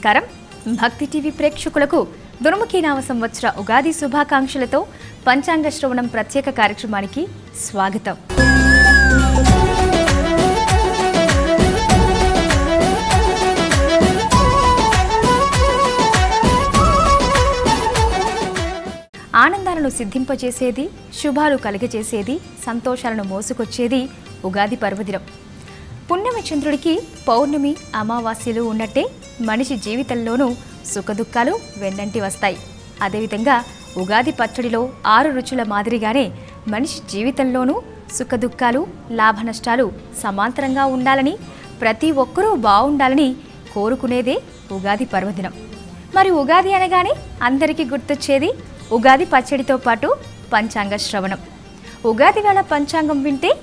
నమస్కారం. భక్తి టీవీ ప్రేక్షకులకు దుర్ముఖి నామ సంవత్సర ఉగాది శుభాకాంక్షలతో పంచాంగ శ్రవణం ప్రత్యేక కార్యక్రమానికి స్వాగతం. ఆనందాలను సిద్ధింపచేసేది, శుభాలు కలుగజేసేది, సంతోషాలను మోసుకొచ్చేది ఉగాది పర్వదినం. పున్నమి చంద్రుడికి పౌర్ణమి, అమావాస్యలు ఉన్నట్టే మనిషి జీవితంలోనూ సుఖదుఖాలు వెన్నంటి వస్తాయి. అదేవిధంగా ఉగాది పచ్చడిలో 6 రుచుల మాదిరిగానే మనిషి జీవితంలోనూ సుఖదుఖాలు, లాభనష్టాలు సమాంతరంగా ఉండాలని, ప్రతి ఒక్కరూ బాగుండాలని కోరుకునేదే ఉగాది పర్వదినం. మరి ఉగాది అనగానే అందరికీ గుర్తొచ్చేది ఉగాది పచ్చడితో పాటు పంచాంగ శ్రవణం. ఉగాది వేళ పంచాంగం వింటే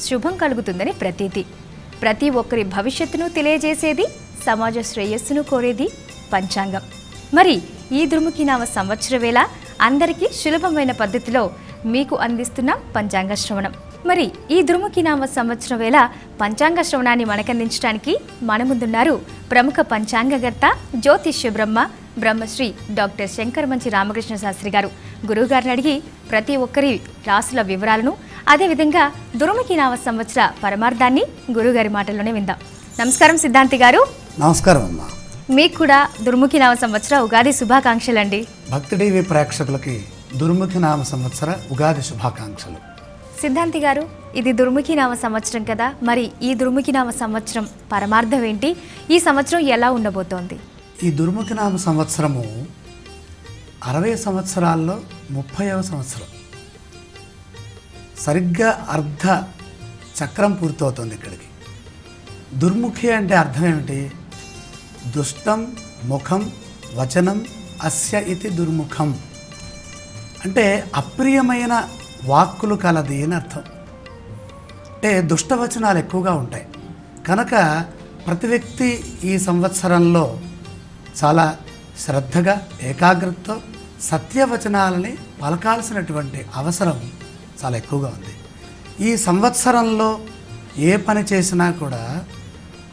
శుభం కలుగుతుందని ప్రతీతి. ప్రతి ఒక్కరి భవిష్యత్తును తెలియజేసేది, సమాజ శ్రేయస్సును కోరేది పంచాంగం. మరి ఈ దుర్ముఖి నామ సంవత్సర వేళ అందరికీ సులభమైన పద్ధతిలో మీకు అందిస్తున్న పంచాంగ శ్రవణం. మరి ఈ దుర్ముఖి నామ సంవత్సరం వేళ పంచాంగ శ్రవణాన్ని మనకందించడానికి మన ముందున్నారు ప్రముఖ పంచాంగకర్త, జ్యోతిష్య బ్రహ్మశ్రీ డాక్టర్ శంకరమంచి రామకృష్ణ శాస్త్రి గారు. గురువుగారిని అడిగి ప్రతి ఒక్కరి రాసుల వివరాలను, అదేవిధంగా దుర్ముఖి నామ సంవత్సర పరమార్థాన్ని గురువుగారి మాటల్లోనే విందాం. నమస్కారం సిద్ధాంతి గారు. నమస్కారం అమ్మా. మీకు కూడా దుర్ముఖి నామ సంవత్సర ఉగాది శుభాకాంక్షలండి. భక్తి టీవీ ప్రేక్షకులకి దుర్ముఖి నామ సంవత్సర ఉగాది శుభాకాంక్షలు. సిద్ధాంతి గారు, ఇది దుర్ముఖి నామ సంవత్సరం కదా, మరి ఈ దుర్ముఖి నామ సంవత్సరం పరమార్థం ఏంటి? ఈ సంవత్సరం ఎలా ఉండబోతోంది? ఈ దుర్ముఖి నామ సంవత్సరము 60 సంవత్సరాల్లో 30వ సంవత్సరం. సరిగ్గా అర్ధ చక్రం పూర్తవుతుంది ఇక్కడికి. దుర్ముఖి అంటే అర్థం ఏమిటి? దుష్టం ముఖం వచనం అస్య ఇతి దుర్ముఖం అంటే అప్రియమైన వాక్కులు కలది అని అర్థం. అంటే దుష్టవచనాలు ఎక్కువగా ఉంటాయి కనుక ప్రతి వ్యక్తి ఈ సంవత్సరంలో చాలా శ్రద్ధగా, ఏకాగ్రతతో సత్యవచనాలని పలకాల్సినటువంటి అవసరం చాలా ఎక్కువగా ఉంది. ఈ సంవత్సరంలో ఏ పని చేసినా కూడా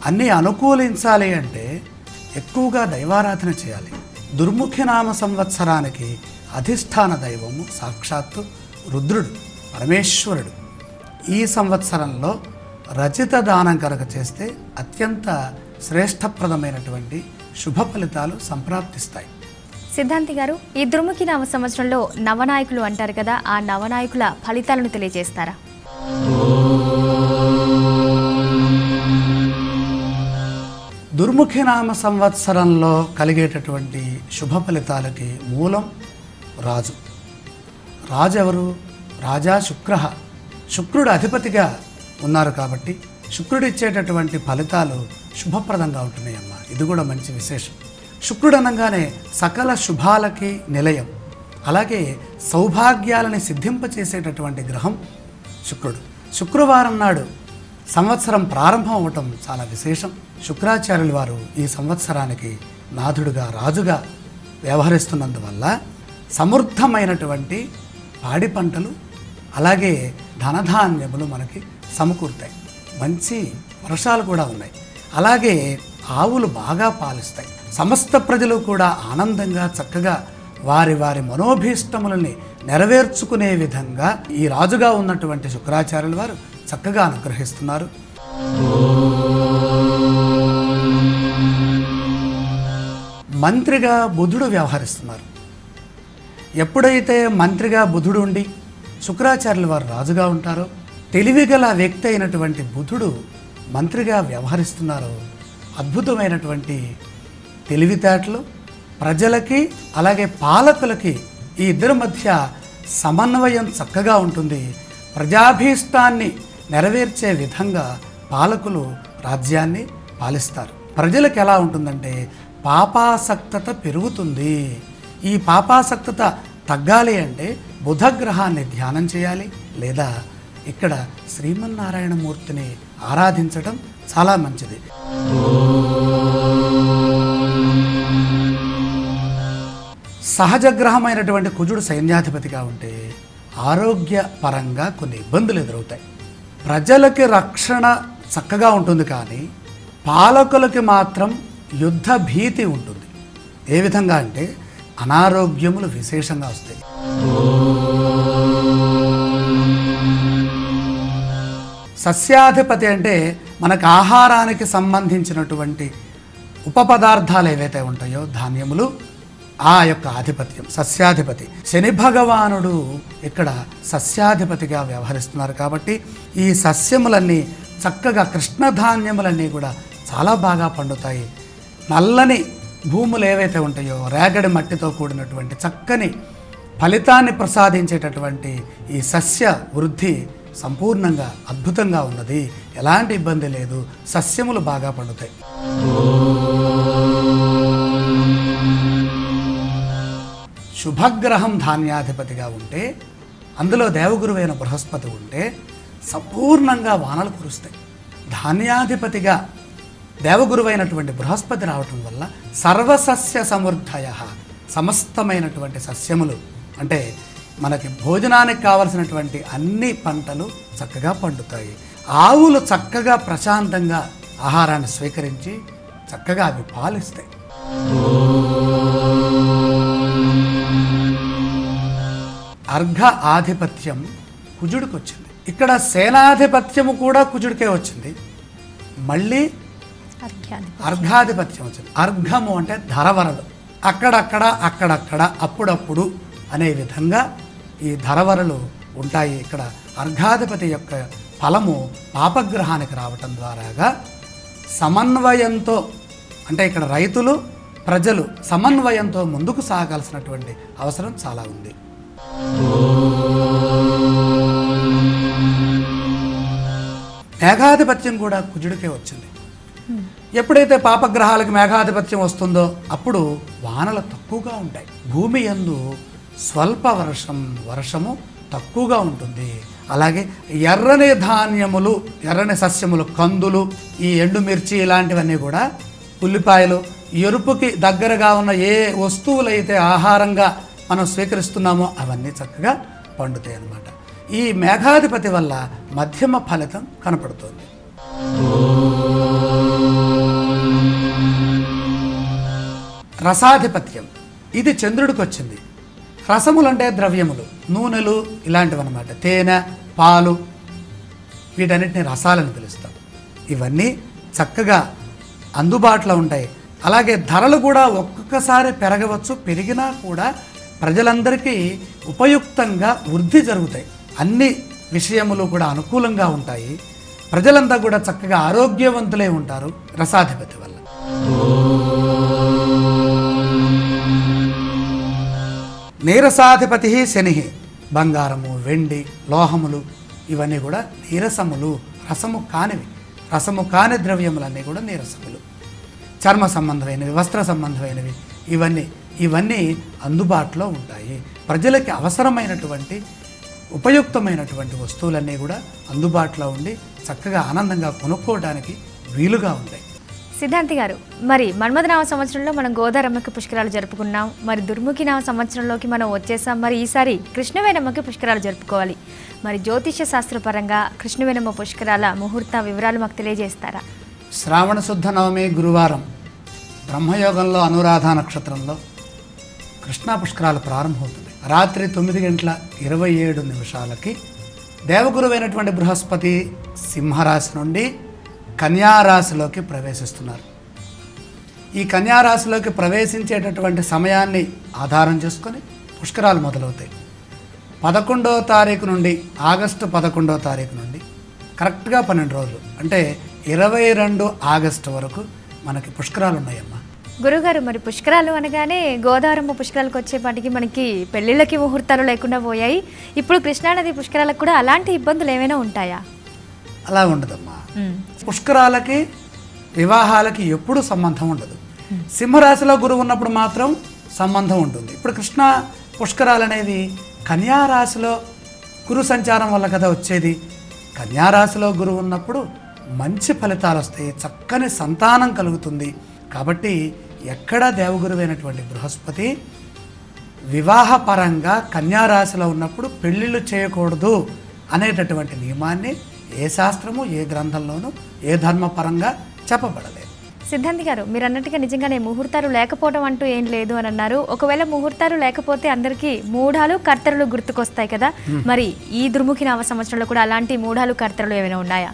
అన్నీ అనుకూలించాలి అంటే ఎక్కువగా దైవారాధన చేయాలి. దుర్ముఖి నామ సంవత్సరానికి అధిష్టాన దైవము సాక్షాత్తు రుద్రుడు, పరమేశ్వరుడు. ఈ సంవత్సరంలో రచిత దానం కనుక చేస్తే అత్యంత శ్రేష్టప్రదమైనటువంటి శుభ ఫలితాలు సంప్రాప్తిస్తాయి. సిద్ధాంతి గారు, ఈ దుర్ముఖి నామ సంవత్సరంలో నవనాయకులు అంటారు కదా, ఆ నవనాయకుల ఫలితాలను తెలియజేస్తారా? దుర్ముఖి నామ సంవత్సరంలో కలిగేటటువంటి శుభ ఫలితాలకి మూలం రాజు. రాజు ఎవరు? రాజా శుక్ర. శుక్రుడు అధిపతిగా ఉన్నారు కాబట్టి శుక్రుడు ఇచ్చేటటువంటి ఫలితాలు శుభప్రదంగా ఉంటున్నాయమ్మా. ఇది కూడా మంచి విశేషం. శుక్రుడు అనగానే సకల శుభాలకి నిలయం, అలాగే సౌభాగ్యాలని సిద్ధింపచేసేటటువంటి గ్రహం శుక్రుడు. శుక్రవారం నాడు సంవత్సరం ప్రారంభం అవటం చాలా విశేషం. శుక్రాచార్యుల వారు ఈ సంవత్సరానికి నాథుడుగా, రాజుగా వ్యవహరిస్తున్నందువల్ల సమృద్ధమైనటువంటి పాడి పంటలు, అలాగే ధనధాన్యములు మనకి సమకూరుతాయి. మంచి వర్షాలు కూడా ఉన్నాయి. అలాగే ఆవులు బాగా పాలిస్తాయి. సమస్త ప్రజలు కూడా ఆనందంగా, చక్కగా వారి వారి మనోభీష్టములని నెరవేర్చుకునే విధంగా ఈ రాజుగా ఉన్నటువంటి శుక్రాచార్యుల వారు చక్కగా అనుగ్రహిస్తున్నారు. మంత్రిగా బుధుడు వ్యవహరిస్తున్నారు. ఎప్పుడైతే మంత్రిగా బుధుడు ఉండి శుక్రాచార్యుల వారు రాజుగా ఉంటారో, తెలివిగల వ్యక్తి అయినటువంటి బుధుడు మంత్రిగా వ్యవహరిస్తున్నారో అద్భుతమైనటువంటి తెలివితేటలు ప్రజలకి, అలాగే పాలకులకి ఈ ఇద్దరి మధ్య సమన్వయం చక్కగా ఉంటుంది. ప్రజాభీష్టాన్ని నెరవేర్చే విధంగా పాలకులు రాజ్యాన్ని పాలిస్తారు. ప్రజలకు ఎలా ఉంటుందంటే పాపాసక్తత పెరుగుతుంది. ఈ పాపాసక్తత తగ్గాలి అంటే బుధగ్రహాన్ని ధ్యానం చేయాలి, లేదా ఇక్కడ శ్రీమన్నారాయణమూర్తిని ఆరాధించడం చాలా మంచిది. సహజగ్రహమైనటువంటి కుజుడు సైన్యాధిపతిగా ఉంటే ఆరోగ్యపరంగా కొన్ని ఇబ్బందులు ఎదురవుతాయి. ప్రజలకి రక్షణ చక్కగా ఉంటుంది, కానీ పాలకులకి మాత్రం యుద్ధ భీతి ఉంటుంది. ఏ విధంగా అంటే అనారోగ్యములు విశేషంగా వస్తాయి. సస్యాధిపతి అంటే మనకు ఆహారానికి సంబంధించినటువంటి ఉపపదార్థాలు ఏవైతే ఉంటాయో ధాన్యములు, ఆ యొక్క ఆధిపత్యం సస్యాధిపతి. శని భగవానుడు ఇక్కడ సస్యాధిపతిగా వ్యవహరిస్తున్నారు కాబట్టి ఈ సస్యములన్నీ చక్కగా కృష్ణధాన్యములన్నీ కూడా చాలా బాగా పండుతాయి. నల్లని భూములు ఏవైతే ఉంటాయో రేగడి మట్టితో కూడినటువంటి చక్కని ఫలితాన్ని ప్రసాదించేటటువంటి ఈ సస్య వృద్ధి సంపూర్ణంగా అద్భుతంగా ఉన్నది. ఎలాంటి ఇబ్బంది లేదు, సస్యములు బాగా పండుతాయి. శుభగ్రహం ధాన్యాధిపతిగా ఉంటే, అందులో దేవగురువైన బృహస్పతి ఉంటే సంపూర్ణంగా వానలు కురుస్తాయి. ధాన్యాధిపతిగా దేవగురువైనటువంటి బృహస్పతి రావటం వల్ల సర్వసస్య సమృద్ధయ, సమస్తమైనటువంటి సస్యములు అంటే మనకి భోజనానికి కావలసినటువంటి అన్ని పంటలు చక్కగా పండుతాయి. ఆవులు చక్కగా ప్రశాంతంగా ఆహారాన్ని స్వీకరించి చక్కగా అవి పాలిస్తాయి. అర్ఘ ఆధిపత్యం కుజుడికి వచ్చింది. ఇక్కడ సేనాధిపత్యము కూడా కుజుడికే వచ్చింది. మళ్ళీ అర్ఘాధిపత్యం వచ్చింది. అర్ఘము అంటే ధరవరలు, అక్కడక్కడ అప్పుడప్పుడు అనే విధంగా ఈ ధరవరలు ఉంటాయి. ఇక్కడ అర్ఘాధిపతి యొక్క ఫలము పాపగ్రహానికి రావటం ద్వారాగా సమన్వయంతో, అంటే ఇక్కడ రైతులు ప్రజలు సమన్వయంతో ముందుకు సాగాల్సినటువంటి అవసరం చాలా ఉంది. మేఘాధిపత్యం కూడా కుజుడికే వచ్చింది. ఎప్పుడైతే పాపగ్రహాలకు మేఘాధిపత్యం వస్తుందో అప్పుడు వానలు తక్కువగా ఉంటాయి. భూమి యందు స్వల్ప వర్షము తక్కువగా ఉంటుంది. అలాగే ఎర్రని ధాన్యములు, ఎర్రని సస్యములు, కందులు, ఈ ఎండుమిర్చి ఇలాంటివన్నీ కూడా, ఉల్లిపాయలు, ఎరుపుకి దగ్గరగా ఉన్న ఏ వస్తువులైతే ఆహారంగా మనం స్వీకరిస్తున్నామో అవన్నీ చక్కగా పండుతాయి అన్నమాట. ఈ మేఘాధిపతి వల్ల మధ్యమ ఫలితం కనపడుతుంది. రసాధిపత్యం ఇది చంద్రుడికి వచ్చింది. రసములు అంటే ద్రవ్యములు, నూనెలు ఇలాంటివన్నమాట. తేనె, పాలు, వీటన్నిటిని రసాలని పిలుస్తాం. ఇవన్నీ చక్కగా అందుబాటులో ఉంటాయి. అలాగే ధరలు కూడా ఒక్కొక్కసారి పెరగవచ్చు, పెరిగినా కూడా ప్రజలందరికీ ఉపయుక్తంగా వృద్ధి జరుగుతాయి. అన్ని విషయములు కూడా అనుకూలంగా ఉంటాయి. ప్రజలంతా కూడా చక్కగా ఆరోగ్యవంతులై ఉంటారు రసాధిపతి వల్ల. నీరసాధిపతి శని. బంగారము, వెండి, లోహములు ఇవన్నీ కూడా నీరసములు, రసము కానివి. రసము కాని ద్రవ్యములన్నీ కూడా నీరసములు. చర్మ సంబంధమైనవి, వస్త్ర సంబంధమైనవి ఇవన్నీ అందుబాటులో ఉంటాయి. ప్రజలకి అవసరమైనటువంటి ఉపయుక్తమైనటువంటి వస్తువులన్నీ కూడా అందుబాటులో ఉండి చక్కగా ఆనందంగా కొనుక్కోవడానికి వీలుగా ఉంటాయి. సిద్ధాంతి గారు, మరి మన్మథనామ సంవత్సరంలో మనం గోదారమ్మకి పుష్కరాలు జరుపుకున్నాం. మరి దుర్ముఖి నామ సంవత్సరంలోకి మనం వచ్చేసాం. మరి ఈసారి కృష్ణవేణమ్మకి పుష్కరాలు జరుపుకోవాలి. మరి జ్యోతిష్య శాస్త్రపరంగా కృష్ణవేణమ్మ పుష్కరాల ముహూర్త వివరాలు మాకు తెలియజేస్తారా? శ్రావణ శుద్ధ నవమి గురువారం బ్రహ్మయోగంలో అనురాధ నక్షత్రంలో కృష్ణా పుష్కరాలు ప్రారంభమవుతుంది. రాత్రి 9:27 దేవగురువైనటువంటి బృహస్పతి సింహరాశి నుండి కన్యారాశిలోకి ప్రవేశిస్తున్నారు. ఈ కన్యారాశిలోకి ప్రవేశించేటటువంటి సమయాన్ని ఆధారం చేసుకొని పుష్కరాలు మొదలవుతాయి. 11వ తారీఖు నుండి, ఆగస్టు 11వ తారీఖు నుండి కరెక్ట్గా 12 రోజులు, అంటే 22 ఆగస్టు వరకు మనకి పుష్కరాలు ఉన్నాయమ్మా. గురుగారు, మరి పుష్కరాలు అనగానే గోదావరమ్మ పుష్కరాలకు వచ్చేపాటికి మనకి పెళ్ళిళ్ళకి ముహూర్తాలు లేకుండా పోయాయి. ఇప్పుడు కృష్ణానది పుష్కరాలకు కూడా అలాంటి ఇబ్బందులు ఏమైనా ఉంటాయా? అలా ఉండదమ్మా. పుష్కరాలకి వివాహాలకి ఎప్పుడు సంబంధం ఉండదు. సింహరాశిలో గురువు ఉన్నప్పుడు మాత్రం సంబంధం ఉంటుంది. ఇప్పుడు కృష్ణ పుష్కరాలు అనేవి కన్యారాశిలో గురు సంచారం వల్ల కదా వచ్చేది. కన్యారాశిలో గురువు ఉన్నప్పుడు మంచి ఫలితాలు వస్తాయి, చక్కని సంతానం కలుగుతుంది. కాబట్టి ఎక్కడ దేవగురువైనటువంటి బృహస్పతి వివాహపరంగా కన్యారాశిలో ఉన్నప్పుడు పెళ్ళిళ్ళు చేయకూడదు అనేటటువంటి నియమాన్ని ఏ శాస్త్రము, ఏ గ్రంథంలోనూ, ఏ ధర్మపరంగా చెప్పబడలేదు. సిద్ధాంతి గారు, మీరు అన్నట్టుగా నిజంగానే ముహూర్తాలు లేకపోవడం అంటూ ఏం లేదు అని అన్నారు. ఒకవేళ ముహూర్తాలు లేకపోతే అందరికీ మూఢాలు కర్తరులు గుర్తుకొస్తాయి కదా, మరి ఈ దుర్ముఖి నవ సంవత్సరంలో కూడా అలాంటి మూఢాలు కర్తరులు ఏమైనా ఉన్నాయా?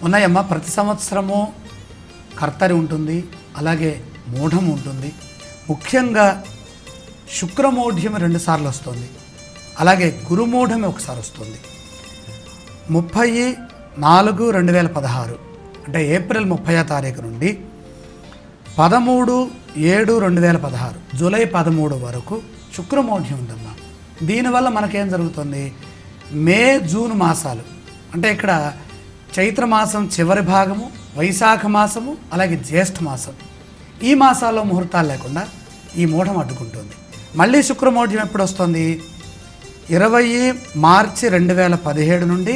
ఉన్నాయమ్మా. ప్రతి సంవత్సరము కర్తరి ఉంటుంది, అలాగే మూఢం ఉంటుంది. ముఖ్యంగా శుక్రమూఢ్యం 2 సార్లు వస్తుంది, అలాగే గురుమూఢమి ఒకసారి వస్తుంది. 30/4/2016 అంటే ఏప్రిల్ 30వ తారీఖు నుండి 13/7/2016 జూలై 13 వరకు శుక్రమౌఢ్యం ఉందమ్మా. దీనివల్ల మనకేం జరుగుతుంది, మే జూన్ మాసాలు అంటే ఇక్కడ చైత్రమాసం చివరి భాగము, వైశాఖ మాసము, అలాగే జ్యేష్ఠ మాసం, ఈ మాసాల్లో ముహూర్తాలు లేకుండా ఈ మూఢం అడ్డుకుంటుంది. మళ్ళీ శుక్రమౌఢ్యం ఎప్పుడు వస్తుంది, 20 మార్చి 2017 నుండి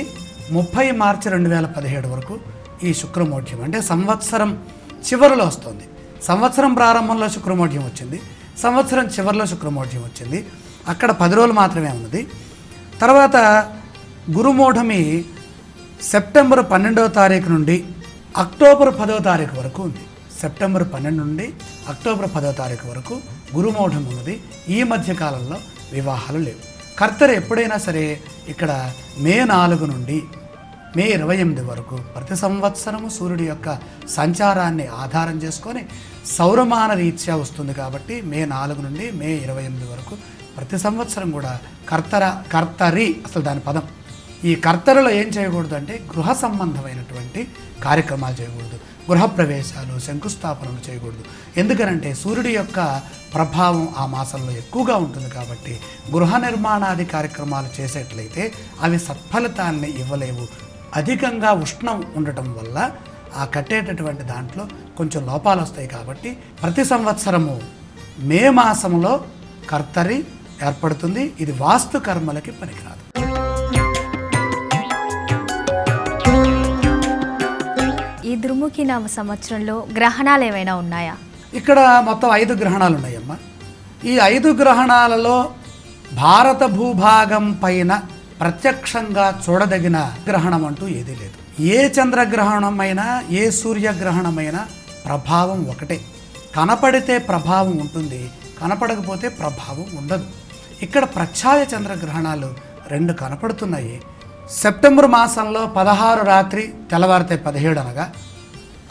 30 మార్చి 2017 వరకు ఈ శుక్రమౌఢ్యం అంటే సంవత్సరం చివరిలో వస్తుంది. సంవత్సరం ప్రారంభంలో శుక్రమౌఢ్యం వచ్చింది, సంవత్సరం చివరిలో శుక్రమౌఢ్యం వచ్చింది. అక్కడ 10 రోజులు మాత్రమే ఉన్నది. తర్వాత గురుమూఢమి సెప్టెంబర్ 12వ తారీఖు నుండి అక్టోబర్ 10వ తారీఖు వరకు ఉంది. సెప్టెంబర్ 12 నుండి అక్టోబర్ 10వ తారీఖు వరకు గురుమూఢం ఉన్నది. ఈ మధ్య కాలంలో వివాహాలు లేవు. కర్తరి ఎప్పుడైనా సరే ఇక్కడ మే 4 నుండి మే 28 వరకు ప్రతి సంవత్సరము సూర్యుడి యొక్క సంచారాన్ని ఆధారం చేసుకొని సౌరమాన రీత్యా వస్తుంది. కాబట్టి మే 4 నుండి మే 28 వరకు ప్రతి సంవత్సరం కూడా కర్తరి అసలు దాని పదం. ఈ కర్తరిలో ఏం చేయకూడదు అంటే గృహ సంబంధమైనటువంటి కార్యక్రమాలు చేయకూడదు, గృహప్రవేశాలు, శంకుస్థాపనలు చేయకూడదు. ఎందుకనంటే సూర్యుడి యొక్క ప్రభావం ఆ మాసంలో ఎక్కువగా ఉంటుంది. కాబట్టి గృహ నిర్మాణాది కార్యక్రమాలు చేసేట్లయితే అవి సత్ఫలితాన్ని ఇవ్వలేవు. అధికంగా ఉష్ణం ఉండటం వల్ల ఆ కట్టేటటువంటి దాంట్లో కొంచెం లోపాలు వస్తాయి. కాబట్టి ప్రతి సంవత్సరము మే మాసంలో కర్తరి ఏర్పడుతుంది. ఇది వాస్తు కర్మలకి పనికిరాదు. ఈ దుర్ముఖి నవ సంవత్సరంలో గ్రహణాలు ఏమైనా ఉన్నాయా? ఇక్కడ మొత్తం 5 గ్రహణాలు ఉన్నాయమ్మా. ఈ 5 గ్రహణాలలో భారత భూభాగం పైన ప్రత్యక్షంగా చూడదగిన గ్రహణం అంటూ ఏదీ లేదు. ఏ చంద్రగ్రహణమైనా ఏ సూర్యగ్రహణమైనా ప్రభావం ఒకటే. కనపడితే ప్రభావం ఉంటుంది, కనపడకపోతే ప్రభావం ఉండదు. ఇక్కడ ప్రఛాయ చంద్రగ్రహణాలు 2 కనపడుతున్నాయి. సెప్టెంబర్ మాసంలో 16 రాత్రి తెల్లవారితే 17 అనగా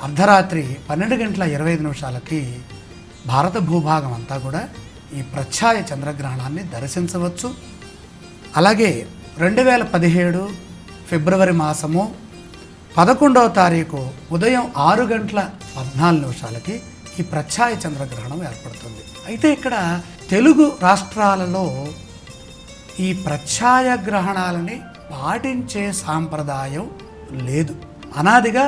అర్ధరాత్రి 12:25 భారత భూభాగం అంతా కూడా ఈ ప్రఛాయ చంద్రగ్రహణాన్ని దర్శించవచ్చు. అలాగే 2017 ఫిబ్రవరి మాసము 11వ తారీఖు ఉదయం 6:14 ఈ ప్రఛాయ చంద్రగ్రహణం ఏర్పడుతుంది. అయితే ఇక్కడ తెలుగు రాష్ట్రాలలో ఈ ప్రఛాయ గ్రహణాలని పాటించే సాంప్రదాయం లేదు. అనాదిగా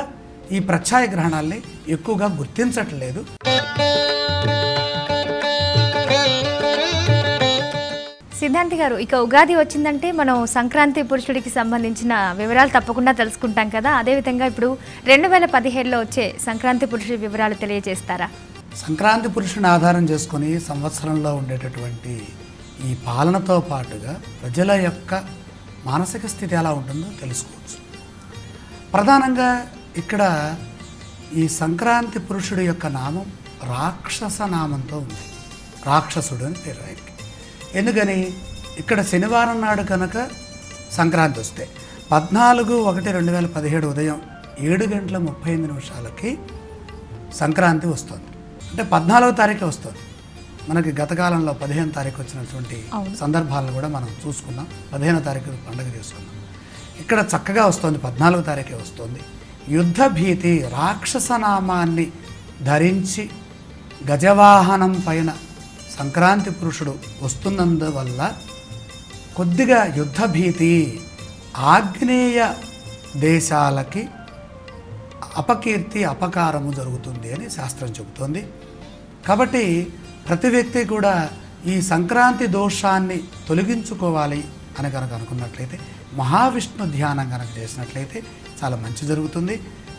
ఈ ప్రఛాయ గ్రహణాల్ని ఎక్కువగా గుర్తించట్లేదు. సిద్ధాంతి గారు, ఇక ఉగాది వచ్చిందంటే మనం సంక్రాంతి పురుషుడికి సంబంధించిన వివరాలు తప్పకుండా తెలుసుకుంటాం కదా. అదేవిధంగా ఇప్పుడు 2017లో వచ్చే సంక్రాంతి పురుషుడి వివరాలు తెలియజేస్తారా? సంక్రాంతి పురుషుని ఆధారం చేసుకొని సంవత్సరంలో ఉండేటటువంటి ఈ పాలనతో పాటుగా ప్రజల యొక్క మానసిక స్థితి ఎలా ఉంటుందో తెలుసుకోవచ్చు. ప్రధానంగా ఇక్కడ ఈ సంక్రాంతి పురుషుడి యొక్క నామం రాక్షస నామంతో ఉంది. రాక్షసుడు అని పేరు ఆయనకి. ఎందుకని ఇక్కడ శనివారం నాడు కనుక సంక్రాంతి వస్తే 14/1/2017 ఉదయం 7:35 సంక్రాంతి వస్తుంది. అంటే 14వ తారీఖు వస్తుంది. మనకి గత కాలంలో 15వ తారీఖు వచ్చినటువంటి సందర్భాలను కూడా మనం చూసుకున్నాం. 15వ తారీఖు పండుగ చేసుకున్నాం. ఇక్కడ చక్కగా వస్తుంది, 14వ తారీఖే వస్తుంది. యుద్ధ భీతి, రాక్షస నామాన్ని ధరించి గజవాహనం పైన సంక్రాంతి పురుషుడు వస్తున్నందువల్ల కొద్దిగా యుద్ధ భీతి, ఆగ్నేయ దేశాలకి అపకీర్తి, అపకారము జరుగుతుంది అని శాస్త్రం చెబుతోంది. కాబట్టి ప్రతి వ్యక్తి కూడా ఈ సంక్రాంతి దోషాన్ని తొలగించుకోవాలి అని కనుక అనుకున్నట్లయితే మహావిష్ణు ధ్యానం కనుక చేసినట్లయితే చాలా మంచి జరుగుతుంది.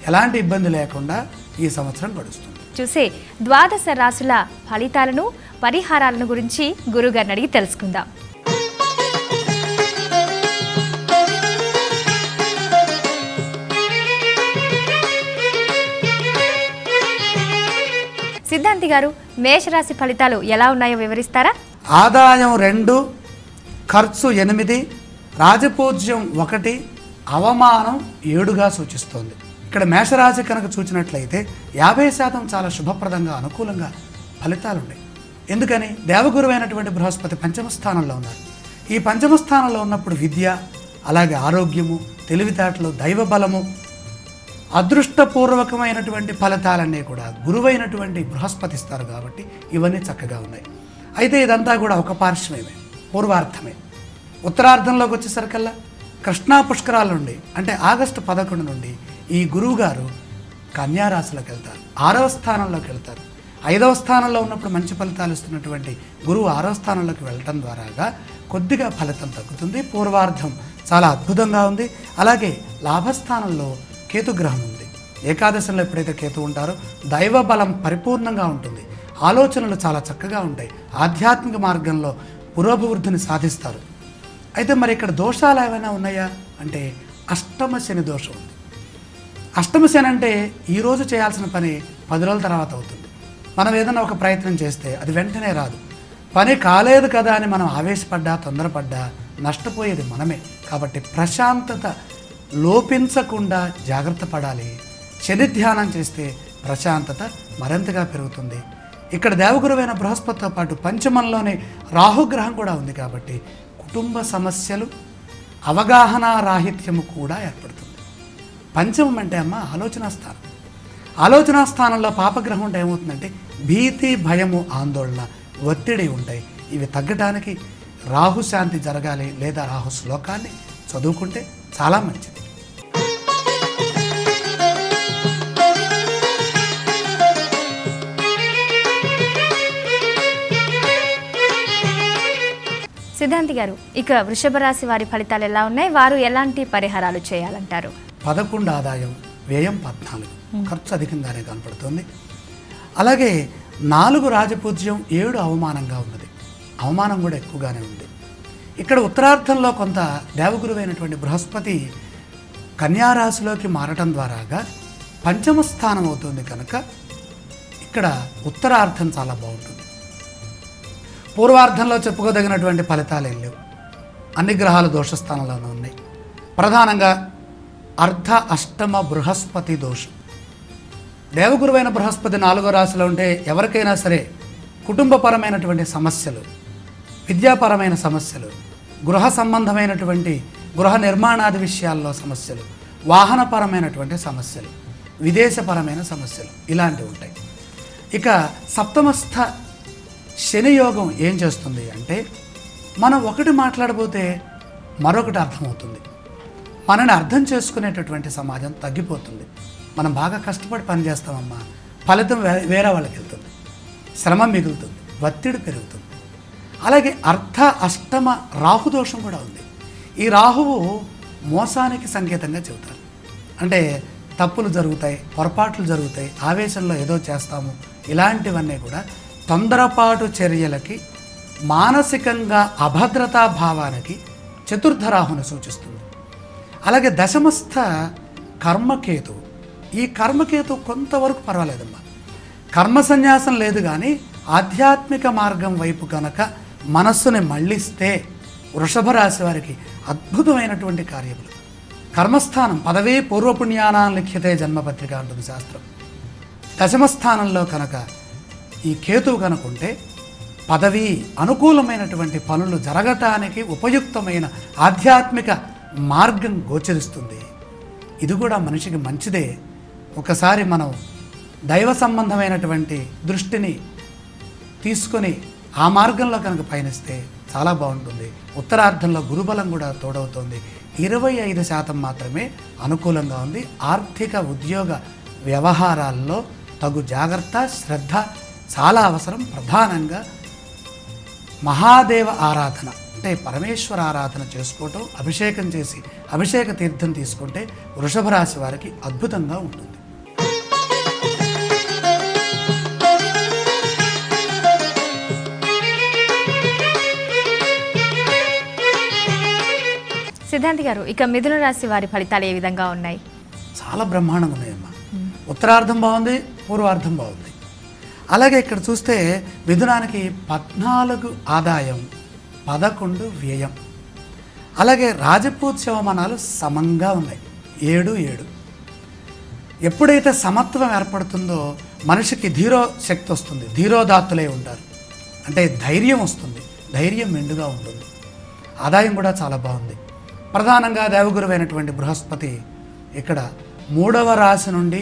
ఎలాంటి ఇబ్బంది లేకుండా ఈ సంవత్సరం గడుస్తుంది. చూసే ద్వాదశ రాశుల ఫలితాలను, పరిహారాలను గురించి గురుగారిని అడిగి తెలుసుకుందాం. గారు, మేషరాశి ఫలితాలు ఎలా ఉన్నాయో వివరిస్తారా? ఆదాయం 2, ఖర్చు 8, రాజపూజ్యం 1, అవమానం 7గా సూచిస్తోంది. ఇక్కడ మేషరాశి కనుక చూసినట్లయితే 50% చాలా శుభప్రదంగా అనుకూలంగా ఫలితాలున్నాయి. ఎందుకని? దేవగురువైనటువంటి బృహస్పతి పంచమ స్థానంలో ఉన్నారు. ఈ పంచమ స్థానంలో ఉన్నప్పుడు విద్య, అలాగే ఆరోగ్యము, తెలివితేటలు, దైవ బలము, అదృష్టపూర్వకమైనటువంటి ఫలితాలన్నీ కూడా గురువైనటువంటి బృహస్పతి ఇస్తారు కాబట్టి ఇవన్నీ చక్కగా ఉన్నాయి. అయితే ఇదంతా కూడా ఒక పార్శ్వమే, పూర్వార్థమే. ఉత్తరార్థంలోకి వచ్చేసరికల్లా కృష్ణా పుష్కరాల నుండి అంటే ఆగస్టు 11 నుండి ఈ గురువు గారు కన్యారాశిలోకి వెళ్తారు, 6వ స్థానంలోకి వెళ్తారు. 5వ స్థానంలో ఉన్నప్పుడు మంచి ఫలితాలు ఇస్తున్నటువంటి గురువు 6వ స్థానంలోకి వెళ్ళటం ద్వారాగా కొద్దిగా ఫలితం తగ్గుతుంది. పూర్వార్థం చాలా అద్భుతంగా ఉంది. అలాగే లాభస్థానంలో కేతుగ్రహం ఉంది. ఏకాదశంలో ఎప్పుడైతే కేతు ఉంటారో దైవ బలం పరిపూర్ణంగా ఉంటుంది. ఆలోచనలు చాలా చక్కగా ఉంటాయి. ఆధ్యాత్మిక మార్గంలో పురోభివృద్ధిని సాధిస్తారు. అయితే మరి ఇక్కడ దోషాలు ఏమైనా ఉన్నాయా అంటే అష్టమ శని దోషం ఉంది. అష్టమ శని అంటే ఈరోజు చేయాల్సిన పని 10 రోజుల తర్వాత అవుతుంది. మనం ఏదైనా ఒక ప్రయత్నం చేస్తే అది వెంటనే రాదు. పని కాలేదు కదా అని మనం ఆవేశపడ్డా, తొందరపడ్డా నష్టపోయేది మనమే. కాబట్టి ప్రశాంతత లోపించకుండా జాగ్రత్త పడాలి. శని ధ్యానం చేస్తే ప్రశాంతత మరింతగా పెరుగుతుంది. ఇక్కడ దేవగురువైన బృహస్పతితో పాటు పంచమంలోనే రాహుగ్రహం కూడా ఉంది కాబట్టి కుటుంబ సమస్యలు, అవగాహన రాహిత్యము కూడా ఏర్పడుతుంది. పంచమం అంటే అమ్మ ఆలోచనా స్థానం. ఆలోచనా స్థానంలో పాపగ్రహం ఉంటే ఏమవుతుందంటే భీతి, భయము, ఆందోళన, ఒత్తిడి ఉంటాయి. ఇవి తగ్గడానికి రాహు శాంతి జరగాలి లేదా రాహు శ్లోకాన్ని చదువుకుంటే చాలా మంచిది. సిద్ధాంతి గారు, ఇక వృషభ రాశి వారి ఫలితాలు ఎలా ఉన్నాయి? వారు ఎలాంటి పరిహారాలు చేయాలంటారు? 11 ఆదాయం, వ్యయం 14, ఖర్చు అధికంగానే కనపడుతుంది. అలాగే 4 రాజపూజ్యం, 7 అవమానంగా ఉన్నది. అవమానం కూడా ఎక్కువగానే ఉంది. ఇక్కడ ఉత్తరార్థంలో కొంత దేవగురువైనటువంటి బృహస్పతి కన్యారాశిలోకి మారటం ద్వారాగా పంచమ స్థానం అవుతుంది కనుక ఇక్కడ ఉత్తరార్థం చాలా బాగుంటుంది. పూర్వార్థంలో చెప్పుకోదగినటువంటి ఫలితాలు ఏం లేవు. అన్ని గ్రహాలు దోషస్థానంలోనే ఉన్నాయి. ప్రధానంగా అర్ధ అష్టమ బృహస్పతి దోషం. దేవగురువైన బృహస్పతి 4వ రాశిలో ఉంటే ఎవరికైనా సరే కుటుంబపరమైనటువంటి సమస్యలు, విద్యాపరమైన సమస్యలు, గృహ సంబంధమైనటువంటి గృహ నిర్మాణాది విషయాల్లో సమస్యలు, వాహనపరమైనటువంటి సమస్యలు, విదేశపరమైన సమస్యలు ఇలాంటివి ఉంటాయి. ఇక సప్తమస్థ శని యోగం ఏం చేస్తుంది అంటే మనం ఒకటి మాట్లాడబోతే మరొకటి అర్థమవుతుంది. మనని అర్థం చేసుకునేటటువంటి సమాజం తగ్గిపోతుంది. మనం బాగా కష్టపడి పనిచేస్తామమ్మా, ఫలితం వేరే వాళ్ళకి వెళ్తుంది, శ్రమ మిగులుతుంది, ఒత్తిడి పెరుగుతుంది. అలాగే అర్ధ అష్టమ రాహుదోషం కూడా ఉంది. ఈ రాహువు మోసానికి సంకేతంగా చెబుతారు. అంటే తప్పులు జరుగుతాయి, పొరపాట్లు జరుగుతాయి, ఆవేశంలో ఏదో చేస్తాము, ఇలాంటివన్నీ కూడా తొందరపాటు చర్యలకి, మానసికంగా అభద్రతా భావానికి చతుర్థ రాహుని సూచిస్తుంది. అలాగే దశమస్థ కర్మకేతు. ఈ కర్మకేతు కొంతవరకు పర్వాలేదమ్మా, కర్మ సన్యాసం లేదు కానీ ఆధ్యాత్మిక మార్గం వైపు కనుక మనస్సుని మళ్ళిస్తే వృషభ రాశి వారికి అద్భుతమైనటువంటి కార్యములు. కర్మస్థానం పదవీ పూర్వపుణ్యానాన్ లిఖ్యతే జన్మపత్రిక అంటుంది శాస్త్రం. దశమస్థానంలో కనుక ఈ కేతువు కనుకుంటే పదవి అనుకూలమైనటువంటి పనులు జరగటానికి ఉపయుక్తమైన ఆధ్యాత్మిక మార్గం గోచరిస్తుంది. ఇది కూడా మనిషికి మంచిదే. ఒకసారి మనం దైవ సంబంధమైనటువంటి దృష్టిని తీసుకొని ఆ మార్గంలో కనుక పయనిస్తే చాలా బాగుంటుంది. ఉత్తరార్థంలో గురుబలం కూడా తోడవుతోంది. 25% మాత్రమే అనుకూలంగా ఉంది. ఆర్థిక ఉద్యోగ వ్యవహారాల్లో తగు జాగ్రత్త, శ్రద్ధ చాలా అవసరం. ప్రధానంగా మహాదేవ ఆరాధన అంటే పరమేశ్వర ఆరాధన చేసుకోవటం, అభిషేకం చేసి అభిషేక తీర్థం తీసుకుంటే వృషభ రాశి వారికి అద్భుతంగా ఉంటుంది. సిద్ధాంతి గారు, ఇక మిథున రాశి వారి ఫలితాలు ఏ విధంగా ఉన్నాయి? చాలా బ్రహ్మాండంగా ఉన్నాయమ్మా. ఉత్తరార్థం బాగుంది, పూర్వార్థం బాగుంది. అలాగే ఇక్కడ చూస్తే మిథునానికి 14 ఆదాయం, 11 వ్యయం. అలాగే రాజపూజ్య అవమానాలు సమంగా ఉన్నాయి, 7, 7. ఎప్పుడైతే సమత్వం ఏర్పడుతుందో మనిషికి ధీరో శక్తి వస్తుంది, ధీరోదాత్తులై ఉంటారు. అంటే ధైర్యం వస్తుంది, ధైర్యం మెండుగా ఉంటుంది. ఆదాయం కూడా చాలా బాగుంది. ప్రధానంగా దేవగురువైనటువంటి బృహస్పతి ఇక్కడ 3వ రాశి నుండి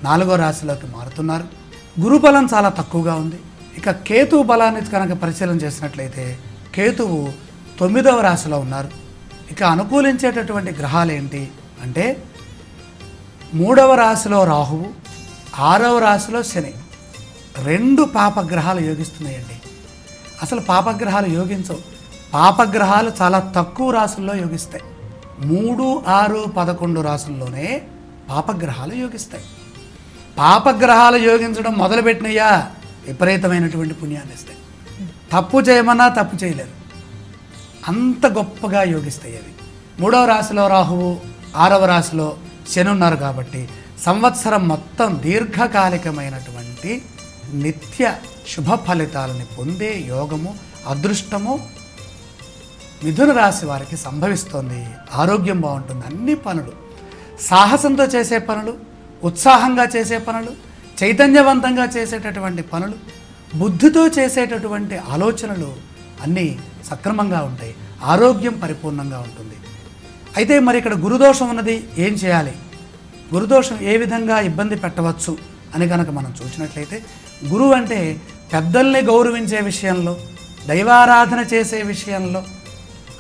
4వ రాశిలోకి మారుతున్నారు. గురుబలం చాలా తక్కువగా ఉంది. ఇక కేతువు బలాన్ని కనుక పరిశీలన చేసినట్లయితే కేతువు 9వ రాశిలో ఉన్నారు. ఇక అనుకూలించేటటువంటి గ్రహాలు ఏంటి అంటే 3వ రాశిలో రాహువు, 6వ రాశిలో శని. 2 పాపగ్రహాలు యోగిస్తున్నాయండి. అసలు పాపగ్రహాలు యోగించవు. పాపగ్రహాలు చాలా తక్కువ రాశుల్లో యోగిస్తాయి. 3, 6, 11 రాశుల్లోనే పాపగ్రహాలు యోగిస్తాయి. పాపగ్రహాలు యోగించడం మొదలుపెట్టినయ్యా విపరీతమైనటువంటి పుణ్యాన్ని ఇస్తాయి. తప్పు చేయమన్నా తప్పు చేయలేరు, అంత గొప్పగా యోగిస్తాయి అవి. 3వ రాశిలో రాహువు, 6వ రాశిలో శని ఉన్నారు కాబట్టి సంవత్సరం మొత్తం దీర్ఘకాలికమైనటువంటి నిత్య శుభ ఫలితాలని పొందే యోగము, అదృష్టము మిథున రాశి వారికి సంభవిస్తోంది. ఆరోగ్యం బాగుంటుంది. అన్ని పనులు, సాహసంతో చేసే పనులు, ఉత్సాహంగా చేసే పనులు, చైతన్యవంతంగా చేసేటటువంటి పనులు, బుద్ధితో చేసేటటువంటి ఆలోచనలు అన్నీ సక్రమంగా ఉంటాయి. ఆరోగ్యం పరిపూర్ణంగా ఉంటుంది. అయితే మరి ఇక్కడ గురుదోషం ఉన్నది, ఏం చేయాలి? గురుదోషం ఏ విధంగా ఇబ్బంది పెట్టవచ్చు అని కనుక మనం చూసినట్లయితే, గురువు అంటే పెద్దల్ని గౌరవించే విషయంలో, దైవారాధన చేసే విషయంలో,